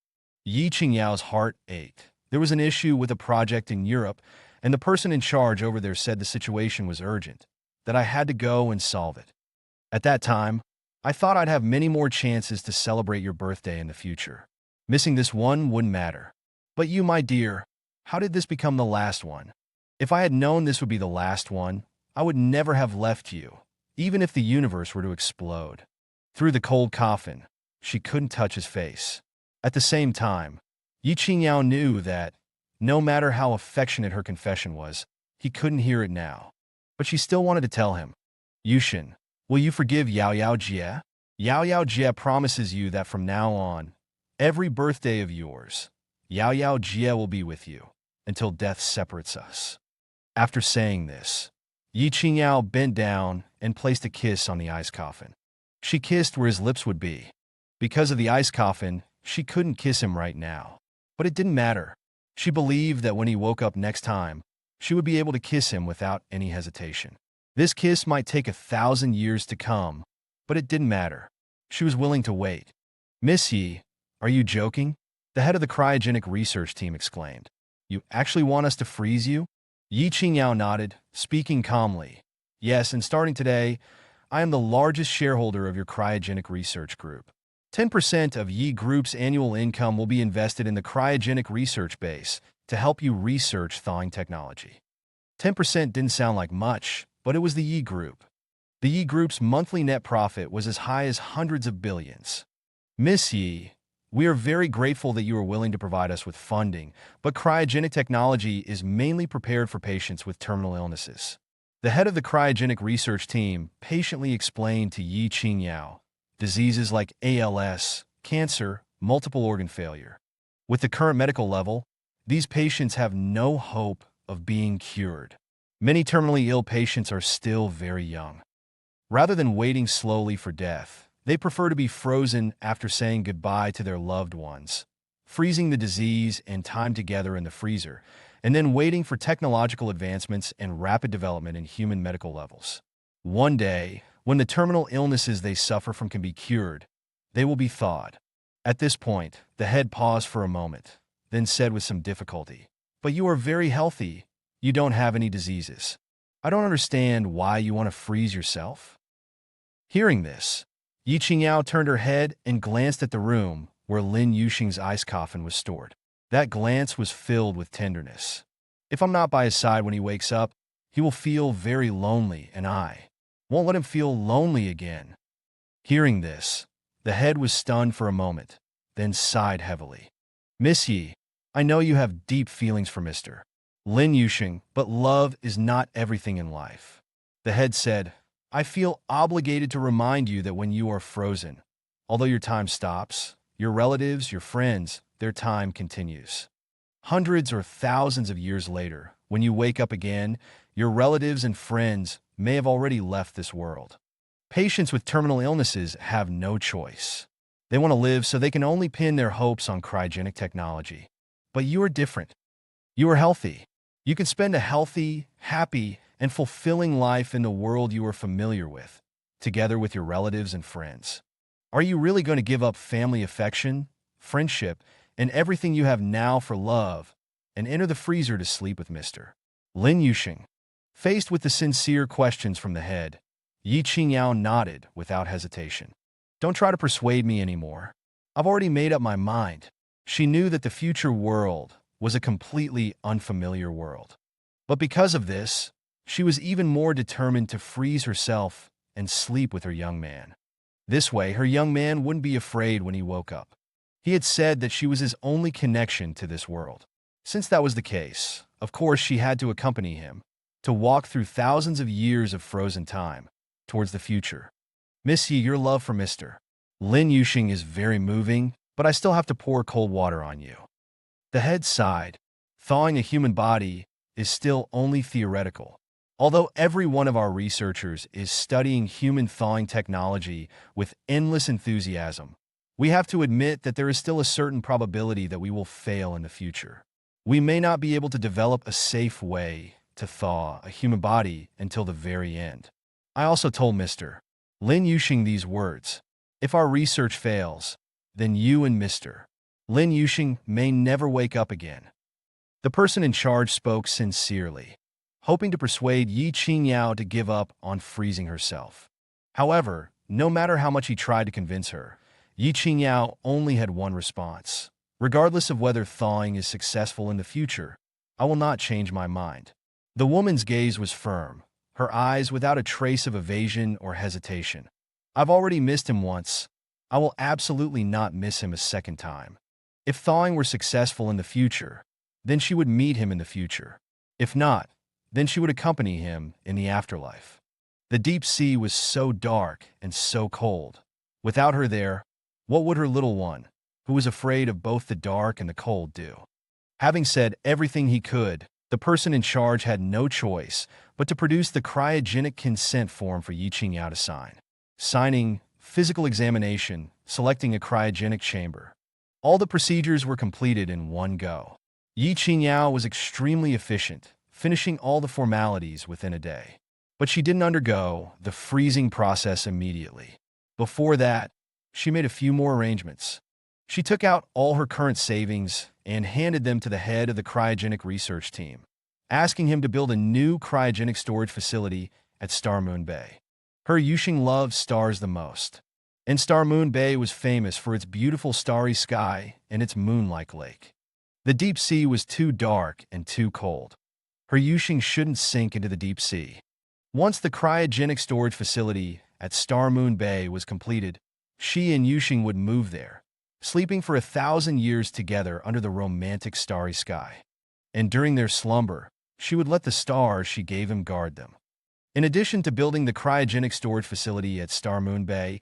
Qingyao's heart ached. There was an issue with a project in Europe, and the person in charge over there said the situation was urgent, that I had to go and solve it. At that time, I thought I'd have many more chances to celebrate your birthday in the future. Missing this one wouldn't matter. But you, my dear, how did this become the last one? If I had known this would be the last one, I would never have left you, even if the universe were to explode. Through the cold coffin, she couldn't touch his face. At the same time, Qingyao knew that, no matter how affectionate her confession was, he couldn't hear it now. But she still wanted to tell him. Yudshen, will you forgive Yao Jie? Yao Jie promises you that from now on, every birthday of yours, Yao Jie will be with you, until death separates us. After saying this, Qingyao bent down and placed a kiss on the ice coffin. She kissed where his lips would be. Because of the ice coffin, she couldn't kiss him right now. But it didn't matter. She believed that when he woke up next time, she would be able to kiss him without any hesitation. This kiss might take 1,000 years to come, but it didn't matter. She was willing to wait. Miss Yi, are you joking? The head of the cryogenic research team exclaimed. You actually want us to freeze you? Qingyao nodded, speaking calmly. Yes, and starting today, I am the largest shareholder of your cryogenic research group. 10% of Yi Group's annual income will be invested in the cryogenic research base to help you research thawing technology. 10% didn't sound like much, but it was the Yi Group. The Yi Group's monthly net profit was as high as hundreds of billions. Miss Yi, we are very grateful that you are willing to provide us with funding, but cryogenic technology is mainly prepared for patients with terminal illnesses. The head of the cryogenic research team patiently explained to Qingyao diseases like ALS, cancer, multiple organ failure. With the current medical level, these patients have no hope of being cured. Many terminally ill patients are still very young. Rather than waiting slowly for death, they prefer to be frozen after saying goodbye to their loved ones, freezing the disease and time together in the freezer, and then waiting for technological advancements and rapid development in human medical levels. One day, when the terminal illnesses they suffer from can be cured, they will be thawed. At this point, the head paused for a moment, then said with some difficulty, But you are very healthy. You don't have any diseases. I don't understand why you want to freeze yourself. Hearing this, Qingyao turned her head and glanced at the room where Lin Yudshen's ice coffin was stored. That glance was filled with tenderness. If I'm not by his side when he wakes up, he will feel very lonely, and I won't let him feel lonely again. Hearing this, the head was stunned for a moment, then sighed heavily. Miss Yi, I know you have deep feelings for Mr. Lin Yudshen, but love is not everything in life. The head said, I feel obligated to remind you that when you are frozen, although your time stops, your relatives, your friends, their time continues. Hundreds or thousands of years later, when you wake up again, your relatives and friends may have already left this world. Patients with terminal illnesses have no choice. They want to live, so they can only pin their hopes on cryogenic technology. But you are different. You are healthy. You can spend a healthy, happy, and fulfilling life in the world you are familiar with, together with your relatives and friends. Are you really going to give up family affection, friendship, and everything you have now for love, and enter the freezer to sleep with Mr. Lin Yudshen? Faced with the sincere questions from the head, Qingyao nodded without hesitation. Don't try to persuade me anymore. I've already made up my mind. She knew that the future world was a completely unfamiliar world. But because of this, she was even more determined to freeze herself and sleep with her young man. This way, her young man wouldn't be afraid when he woke up. He had said that she was his only connection to this world. Since that was the case, of course she had to accompany him, to walk through thousands of years of frozen time, towards the future. Miss Yi, your love for Mr. Lin Yudshen is very moving, but I still have to pour cold water on you. The head sighed. Thawing a human body is still only theoretical. Although every one of our researchers is studying human thawing technology with endless enthusiasm, we have to admit that there is still a certain probability that we will fail in the future. We may not be able to develop a safe way to thaw a human body until the very end. I also told Mr. Lin Yudshen these words. If our research fails, then you and Mr. Lin Yudshen may never wake up again. The person in charge spoke sincerely, hoping to persuade Qingyao to give up on freezing herself. However, no matter how much he tried to convince her, Qingyao only had one response. Regardless of whether thawing is successful in the future, I will not change my mind. The woman's gaze was firm, her eyes without a trace of evasion or hesitation. I've already missed him once. I will absolutely not miss him a second time. If thawing were successful in the future, then she would meet him in the future. If not, then she would accompany him in the afterlife. The deep sea was so dark and so cold. Without her there, what would her little one, who was afraid of both the dark and the cold, do? Having said everything he could, the person in charge had no choice but to produce the cryogenic consent form for Qingyao to sign. Signing, physical examination, selecting a cryogenic chamber. All the procedures were completed in one go. Qingyao was extremely efficient, finishing all the formalities within a day. But she didn't undergo the freezing process immediately. Before that, she made a few more arrangements. She took out all her current savings and handed them to the head of the cryogenic research team, asking him to build a new cryogenic storage facility at Star Moon Bay. Her Yusheng loved stars the most, and Star Moon Bay was famous for its beautiful starry sky and its moon-like lake. The deep sea was too dark and too cold. Her Yusheng shouldn't sink into the deep sea. Once the cryogenic storage facility at Star Moon Bay was completed, she and Yusheng would move there, sleeping for 1,000 years together under the romantic starry sky. And during their slumber, she would let the stars she gave him guard them. In addition to building the cryogenic storage facility at Star Moon Bay,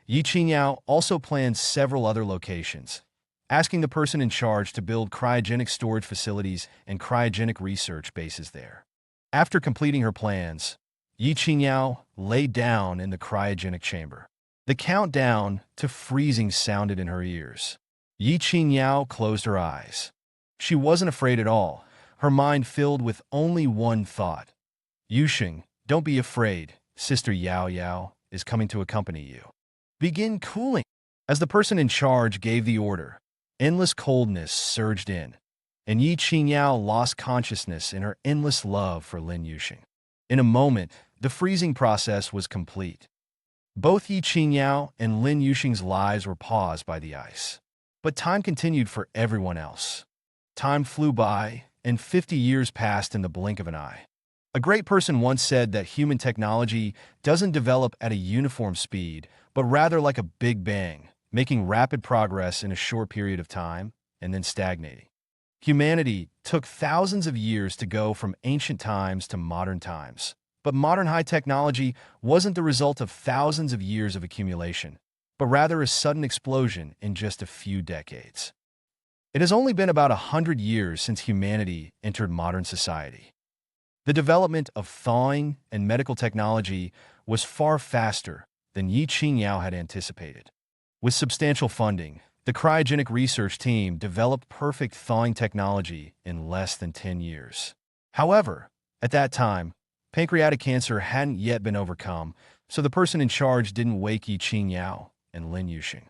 Qingyao also planned several other locations, asking the person in charge to build cryogenic storage facilities and cryogenic research bases there. After completing her plans, Qingyao lay down in the cryogenic chamber. The countdown to freezing sounded in her ears. Qingyao closed her eyes. She wasn't afraid at all, her mind filled with only one thought. Yusheng, don't be afraid. Sister Yao Yao is coming to accompany you. Begin cooling. As the person in charge gave the order, endless coldness surged in, and Qingyao lost consciousness in her endless love for Lin Yudshen. In a moment, the freezing process was complete. Both Qingyao and Lin Yudshen's lives were paused by the ice. But time continued for everyone else. Time flew by, and 50 years passed in the blink of an eye. A great person once said that human technology doesn't develop at a uniform speed, but rather like a big bang, making rapid progress in a short period of time and then stagnating. Humanity took thousands of years to go from ancient times to modern times. But modern high technology wasn't the result of thousands of years of accumulation, but rather a sudden explosion in just a few decades. It has only been about 100 years since humanity entered modern society. The development of thawing and medical technology was far faster than Qingyao had anticipated. With substantial funding, the cryogenic research team developed perfect thawing technology in less than 10 years. However, at that time, pancreatic cancer hadn't yet been overcome, so the person in charge didn't wake Qingyao and Lin Yudshen.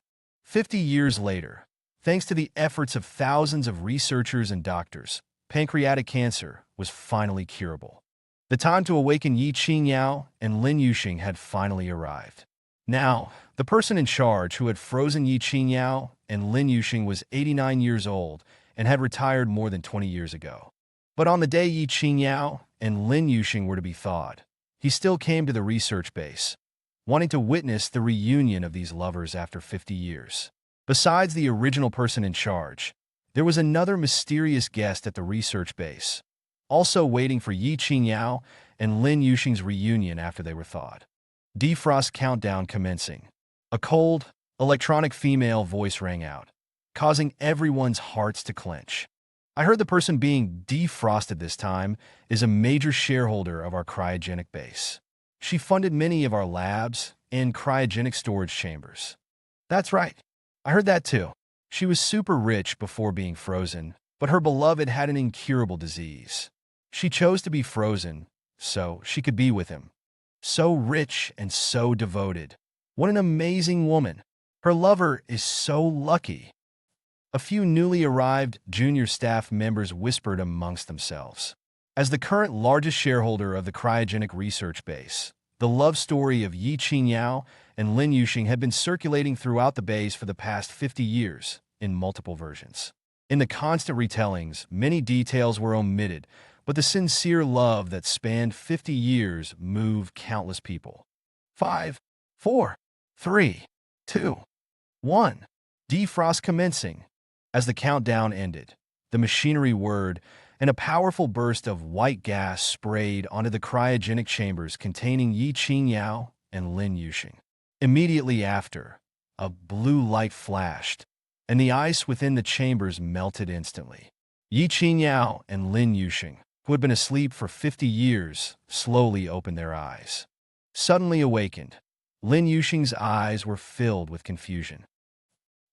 50 years later, thanks to the efforts of thousands of researchers and doctors, pancreatic cancer was finally curable. The time to awaken Qingyao and Lin Yudshen had finally arrived. Now, the person in charge who had frozen Qingyao and Lin Yudshen was 89 years old and had retired more than 20 years ago. But on the day Qingyao and Lin Yudshen were to be thawed, he still came to the research base, wanting to witness the reunion of these lovers after 50 years. Besides the original person in charge, there was another mysterious guest at the research base, also waiting for Qingyao and Lin Yudshen's reunion after they were thawed. Defrost countdown commencing. A cold, electronic female voice rang out, causing everyone's hearts to clench. I heard the person being defrosted this time is a major shareholder of our cryogenic base. She funded many of our labs and cryogenic storage chambers. That's right. I heard that too. She was super rich before being frozen, but her beloved had an incurable disease. She chose to be frozen so she could be with him. So rich and so devoted. What an amazing woman. Her lover is so lucky. A few newly arrived junior staff members whispered amongst themselves. As the current largest shareholder of the cryogenic research base, the love story of Qingyao and Lin Yudshen had been circulating throughout the base for the past 50 years in multiple versions. In the constant retellings, many details were omitted, but the sincere love that spanned 50 years moved countless people. 5, 4, 3, 2, 1. Defrost commencing. As the countdown ended, the machinery whirred, and a powerful burst of white gas sprayed onto the cryogenic chambers containing Qingyao and Lin Yudshen. Immediately after, a blue light flashed, and the ice within the chambers melted instantly. Qingyao and Lin Yudshen, who had been asleep for 50 years, slowly opened their eyes. Suddenly awakened, Lin Yudshen's eyes were filled with confusion.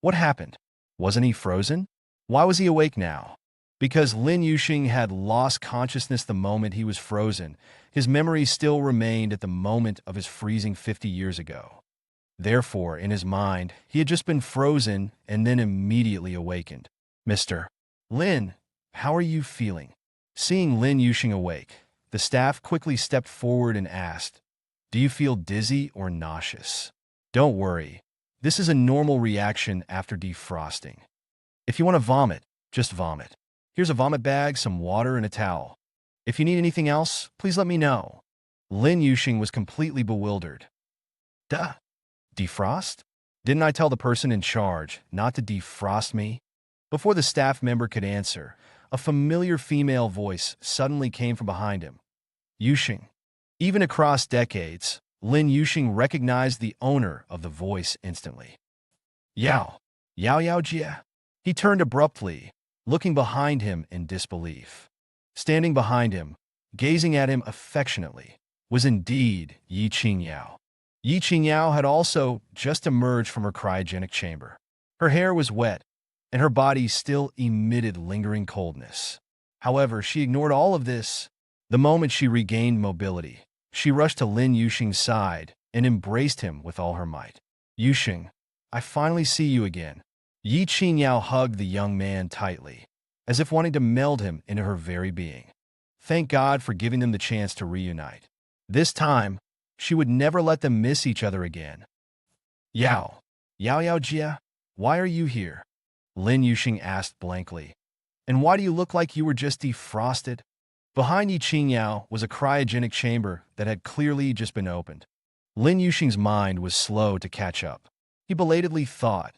What happened? Wasn't he frozen? Why was he awake now? Because Lin Yudshen had lost consciousness the moment he was frozen, his memory still remained at the moment of his freezing 50 years ago. Therefore, in his mind, he had just been frozen and then immediately awakened. Mr. Lin, how are you feeling? Seeing Lin Yudshen awake, the staff quickly stepped forward and asked, "Do you feel dizzy or nauseous?" Don't worry. This is a normal reaction after defrosting. If you want to vomit, just vomit. Here's a vomit bag, some water, and a towel. If you need anything else, please let me know. Lin Yudshen was completely bewildered. Duh. Defrost? Didn't I tell the person in charge not to defrost me? Before the staff member could answer, a familiar female voice suddenly came from behind him. Yudshen. Even across decades, Lin Yudshen recognized the owner of the voice instantly. Yao. Yao Jia. He turned abruptly, looking behind him in disbelief. Standing behind him, gazing at him affectionately, was indeed Qingyao. Qingyao had also just emerged from her cryogenic chamber. Her hair was wet, and her body still emitted lingering coldness. However, she ignored all of this. The moment she regained mobility, she rushed to Lin Yudshen's side and embraced him with all her might. Yudshen, I finally see you again. Qingyao hugged the young man tightly, as if wanting to meld him into her very being. Thank God for giving them the chance to reunite. This time, she would never let them miss each other again. Yao Jia, why are you here? Lin Yudshen asked blankly. And why do you look like you were just defrosted? Behind Qingyao was a cryogenic chamber that had clearly just been opened. Lin Yudshen's mind was slow to catch up. He belatedly thought,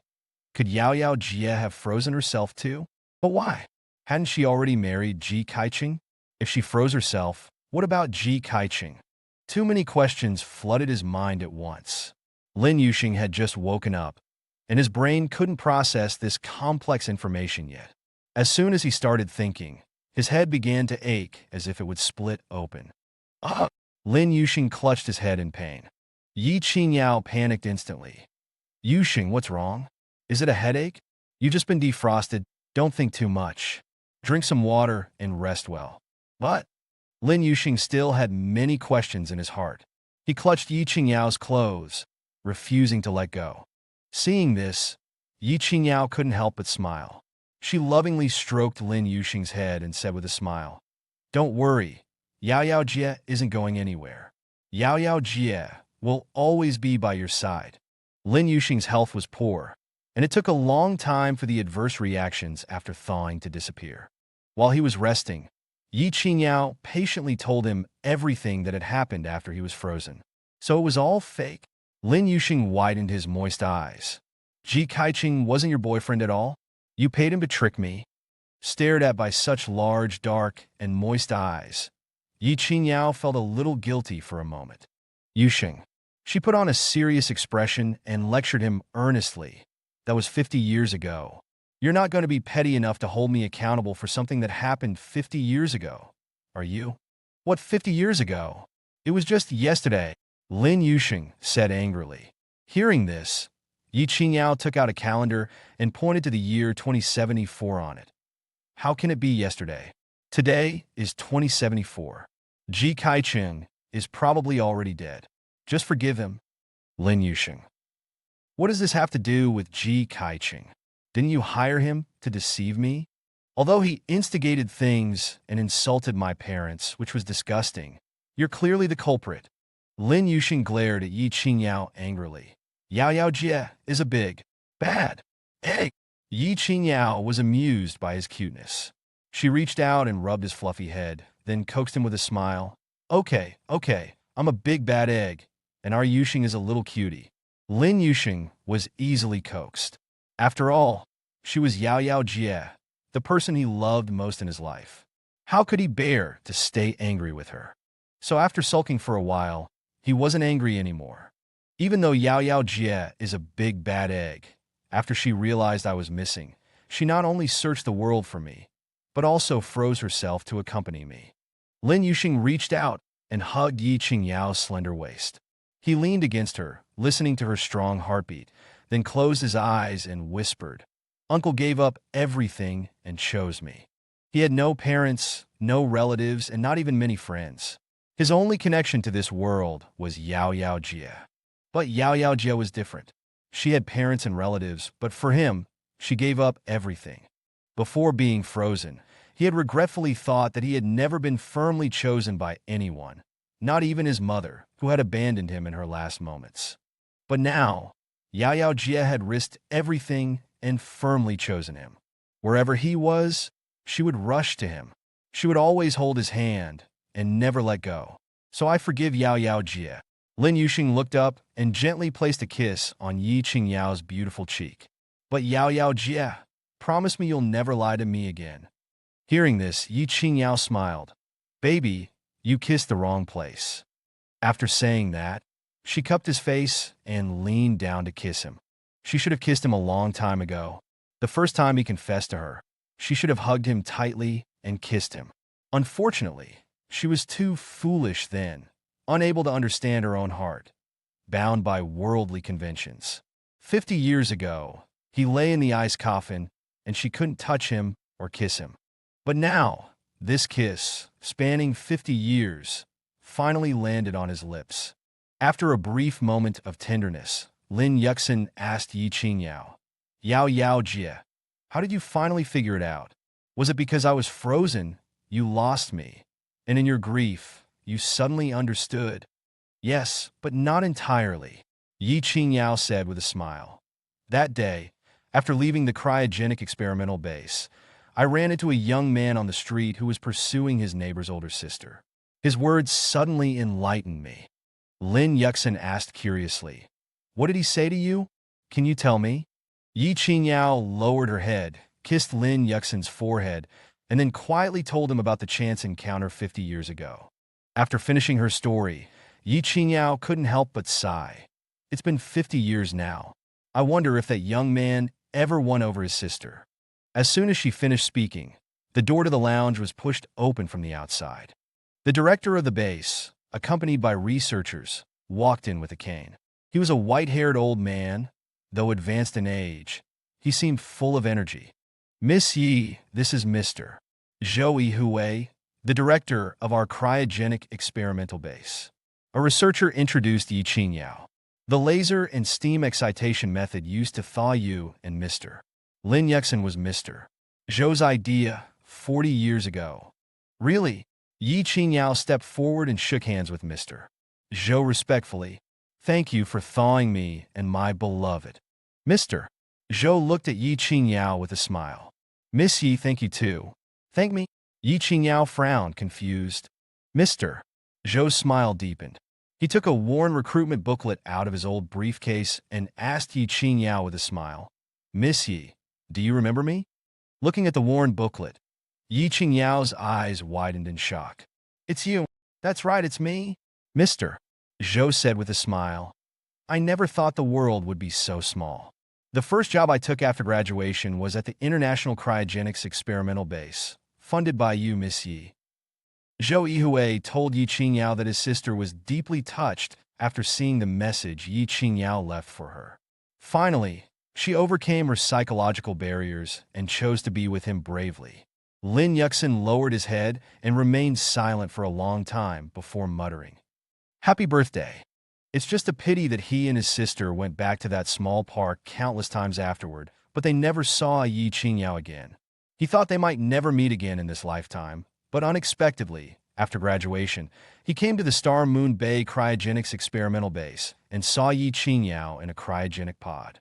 could Yao Jia have frozen herself too? But why? Hadn't she already married Ji Kaiqing? If she froze herself, what about Ji Kaiqing? Too many questions flooded his mind at once. Lin Yudshen had just woken up, and his brain couldn't process this complex information yet. As soon as he started thinking, his head began to ache as if it would split open. Ugh! Lin Yudshen clutched his head in pain. Qingyao panicked instantly. Yudshen, what's wrong? Is it a headache? You've just been defrosted. Don't think too much. Drink some water and rest well. But Lin Yudshen still had many questions in his heart. He clutched Qingyao's clothes, refusing to let go. Seeing this, Qingyao couldn't help but smile. She lovingly stroked Lin Yudshen's head and said with a smile, "Don't worry, Yao Jia isn't going anywhere. Yao Jia will always be by your side." Lin Yudshen's health was poor, and it took a long time for the adverse reactions after thawing to disappear. While he was resting, Qingyao patiently told him everything that had happened after he was frozen. So it was all fake? Lin Yudshen widened his moist eyes. Ji Kaiqing wasn't your boyfriend at all? You paid him to trick me? Stared at by such large, dark, and moist eyes, Qingyao felt a little guilty for a moment. Yudshen. She put on a serious expression and lectured him earnestly. That was 50 years ago. You're not going to be petty enough to hold me accountable for something that happened 50 years ago, are you? What 50 years ago? It was just yesterday, Lin Yudshen said angrily. Hearing this, Qingyao took out a calendar and pointed to the year 2074 on it. How can it be yesterday? Today is 2074. Ji Kaicheng is probably already dead. Just forgive him. Lin Yudshen. What does this have to do with Ji Kaicheng? Didn't you hire him to deceive me? Although he instigated things and insulted my parents, which was disgusting, you're clearly the culprit. Lin Yudshen glared at Qingyao angrily. Yao Jie is a big, bad egg. Qingyao was amused by his cuteness. She reached out and rubbed his fluffy head, then coaxed him with a smile. Okay, I'm a big bad egg, and our Yudshen is a little cutie. Lin Yudshen was easily coaxed. After all, she was Yao Jie, the person he loved most in his life. How could he bear to stay angry with her? So after sulking for a while, he wasn't angry anymore. Even though Yao Jie is a big bad egg, after she realized I was missing, she not only searched the world for me, but also froze herself to accompany me. Lin Yudshen reached out and hugged Qingyao's slender waist. He leaned against her, listening to her strong heartbeat, then closed his eyes and whispered, "Uncle gave up everything and chose me. He had no parents, no relatives, and not even many friends. His only connection to this world was Yao Jie. But Yao Jie was different. She had parents and relatives, but for him, she gave up everything. Before being frozen, he had regretfully thought that he had never been firmly chosen by anyone, not even his mother, who had abandoned him in her last moments. But now, Yao Jie had risked everything and firmly chosen him. Wherever he was, she would rush to him. She would always hold his hand and never let go. So I forgive Yao Jie." Lin Yudshen looked up and gently placed a kiss on Qingyao's beautiful cheek. "But Yao Jie, promise me you'll never lie to me again." Hearing this, Qingyao smiled. "Baby, you kissed the wrong place." After saying that, she cupped his face and leaned down to kiss him. She should have kissed him a long time ago. The first time he confessed to her, she should have hugged him tightly and kissed him. Unfortunately, she was too foolish then, unable to understand her own heart, bound by worldly conventions. 50 years ago, he lay in the ice coffin, and she couldn't touch him or kiss him. But now, this kiss, spanning 50 years, finally landed on his lips. After a brief moment of tenderness, Lin Yudshen asked Qingyao, Yao Jie, how did you finally figure it out? Was it because I was frozen, you lost me, and in your grief, you suddenly understood? Yes, but not entirely, Qingyao said with a smile. That day, after leaving the cryogenic experimental base, I ran into a young man on the street who was pursuing his neighbor's older sister. His words suddenly enlightened me. Lin Yudshen asked curiously, "What did he say to you? Can you tell me?" Qingyao lowered her head, kissed Lin Yudshen's forehead, and then quietly told him about the chance encounter 50 years ago. After finishing her story, Qingyao couldn't help but sigh. It's been 50 years now. I wonder if that young man ever won over his sister. As soon as she finished speaking, the door to the lounge was pushed open from the outside. The director of the base, accompanied by researchers, walked in with a cane. He was a white-haired old man, though advanced in age. He seemed full of energy. "Miss Yi, this is Mr. Zhou Hui, the director of our cryogenic experimental base." A researcher introduced Qingyao. The laser and steam excitation method used to thaw you and Mr. Lin Yudshen was Mr. Zhou's idea 40 years ago. Really? Qingyao stepped forward and shook hands with Mr. Zhou respectfully. "Thank you for thawing me and my beloved." Mr. Zhou looked at Qingyao with a smile. "Miss Yi, thank you too." "Thank me?" Qingyao frowned, confused. Mr. Zhou's smile deepened. He took a worn recruitment booklet out of his old briefcase and asked Qingyao with a smile, "Miss Yi, do you remember me?" Looking at the worn booklet, Qingyao's eyes widened in shock. "It's you." "That's right, it's me," Mr. Zhou said with a smile. "I never thought the world would be so small." The first job I took after graduation was at the International Cryogenics Experimental Base, funded by you, Miss Yi. Zhou Yihui told Yi Qingyao that his sister was deeply touched after seeing the message Yi Qingyao left for her. Finally, she overcame her psychological barriers and chose to be with him bravely. Lin Yudshen lowered his head and remained silent for a long time before muttering, "Happy birthday." It's just a pity that he and his sister went back to that small park countless times afterward, but they never saw Yi Qingyao again. He thought they might never meet again in this lifetime, but unexpectedly, after graduation, he came to the Star Moon Bay Cryogenics Experimental Base and saw Yi Qingyao in a cryogenic pod.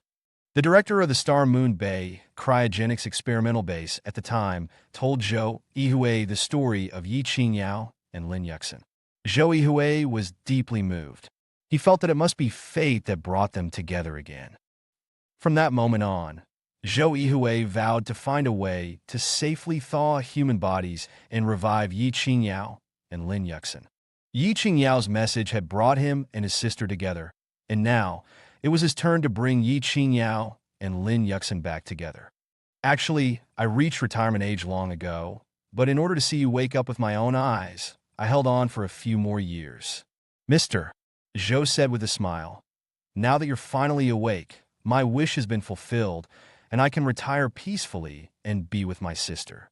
The director of the Star Moon Bay Cryogenics Experimental Base at the time told Zhou Yihui the story of Yi Qingyao and Lin Yudshen. Zhou Yihui was deeply moved. He felt that it must be fate that brought them together again. From that moment on, Zhou Yihui vowed to find a way to safely thaw human bodies and revive Yi Qingyao and Lin Yudshen. Yi Qingyao's message had brought him and his sister together, and now it was his turn to bring Yi Qingyao and Lin Yudshen back together. Actually, I reached retirement age long ago, but in order to see you wake up with my own eyes, I held on for a few more years. Mr. Zhou said with a smile, "Now that you're finally awake, my wish has been fulfilled, and I can retire peacefully and be with my sister."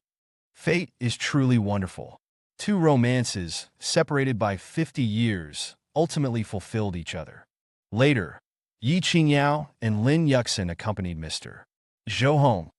Fate is truly wonderful. Two romances, separated by 50 years, ultimately fulfilled each other. Later, Yi Qingyao and Lin Yudshen accompanied Mr. Zhou home.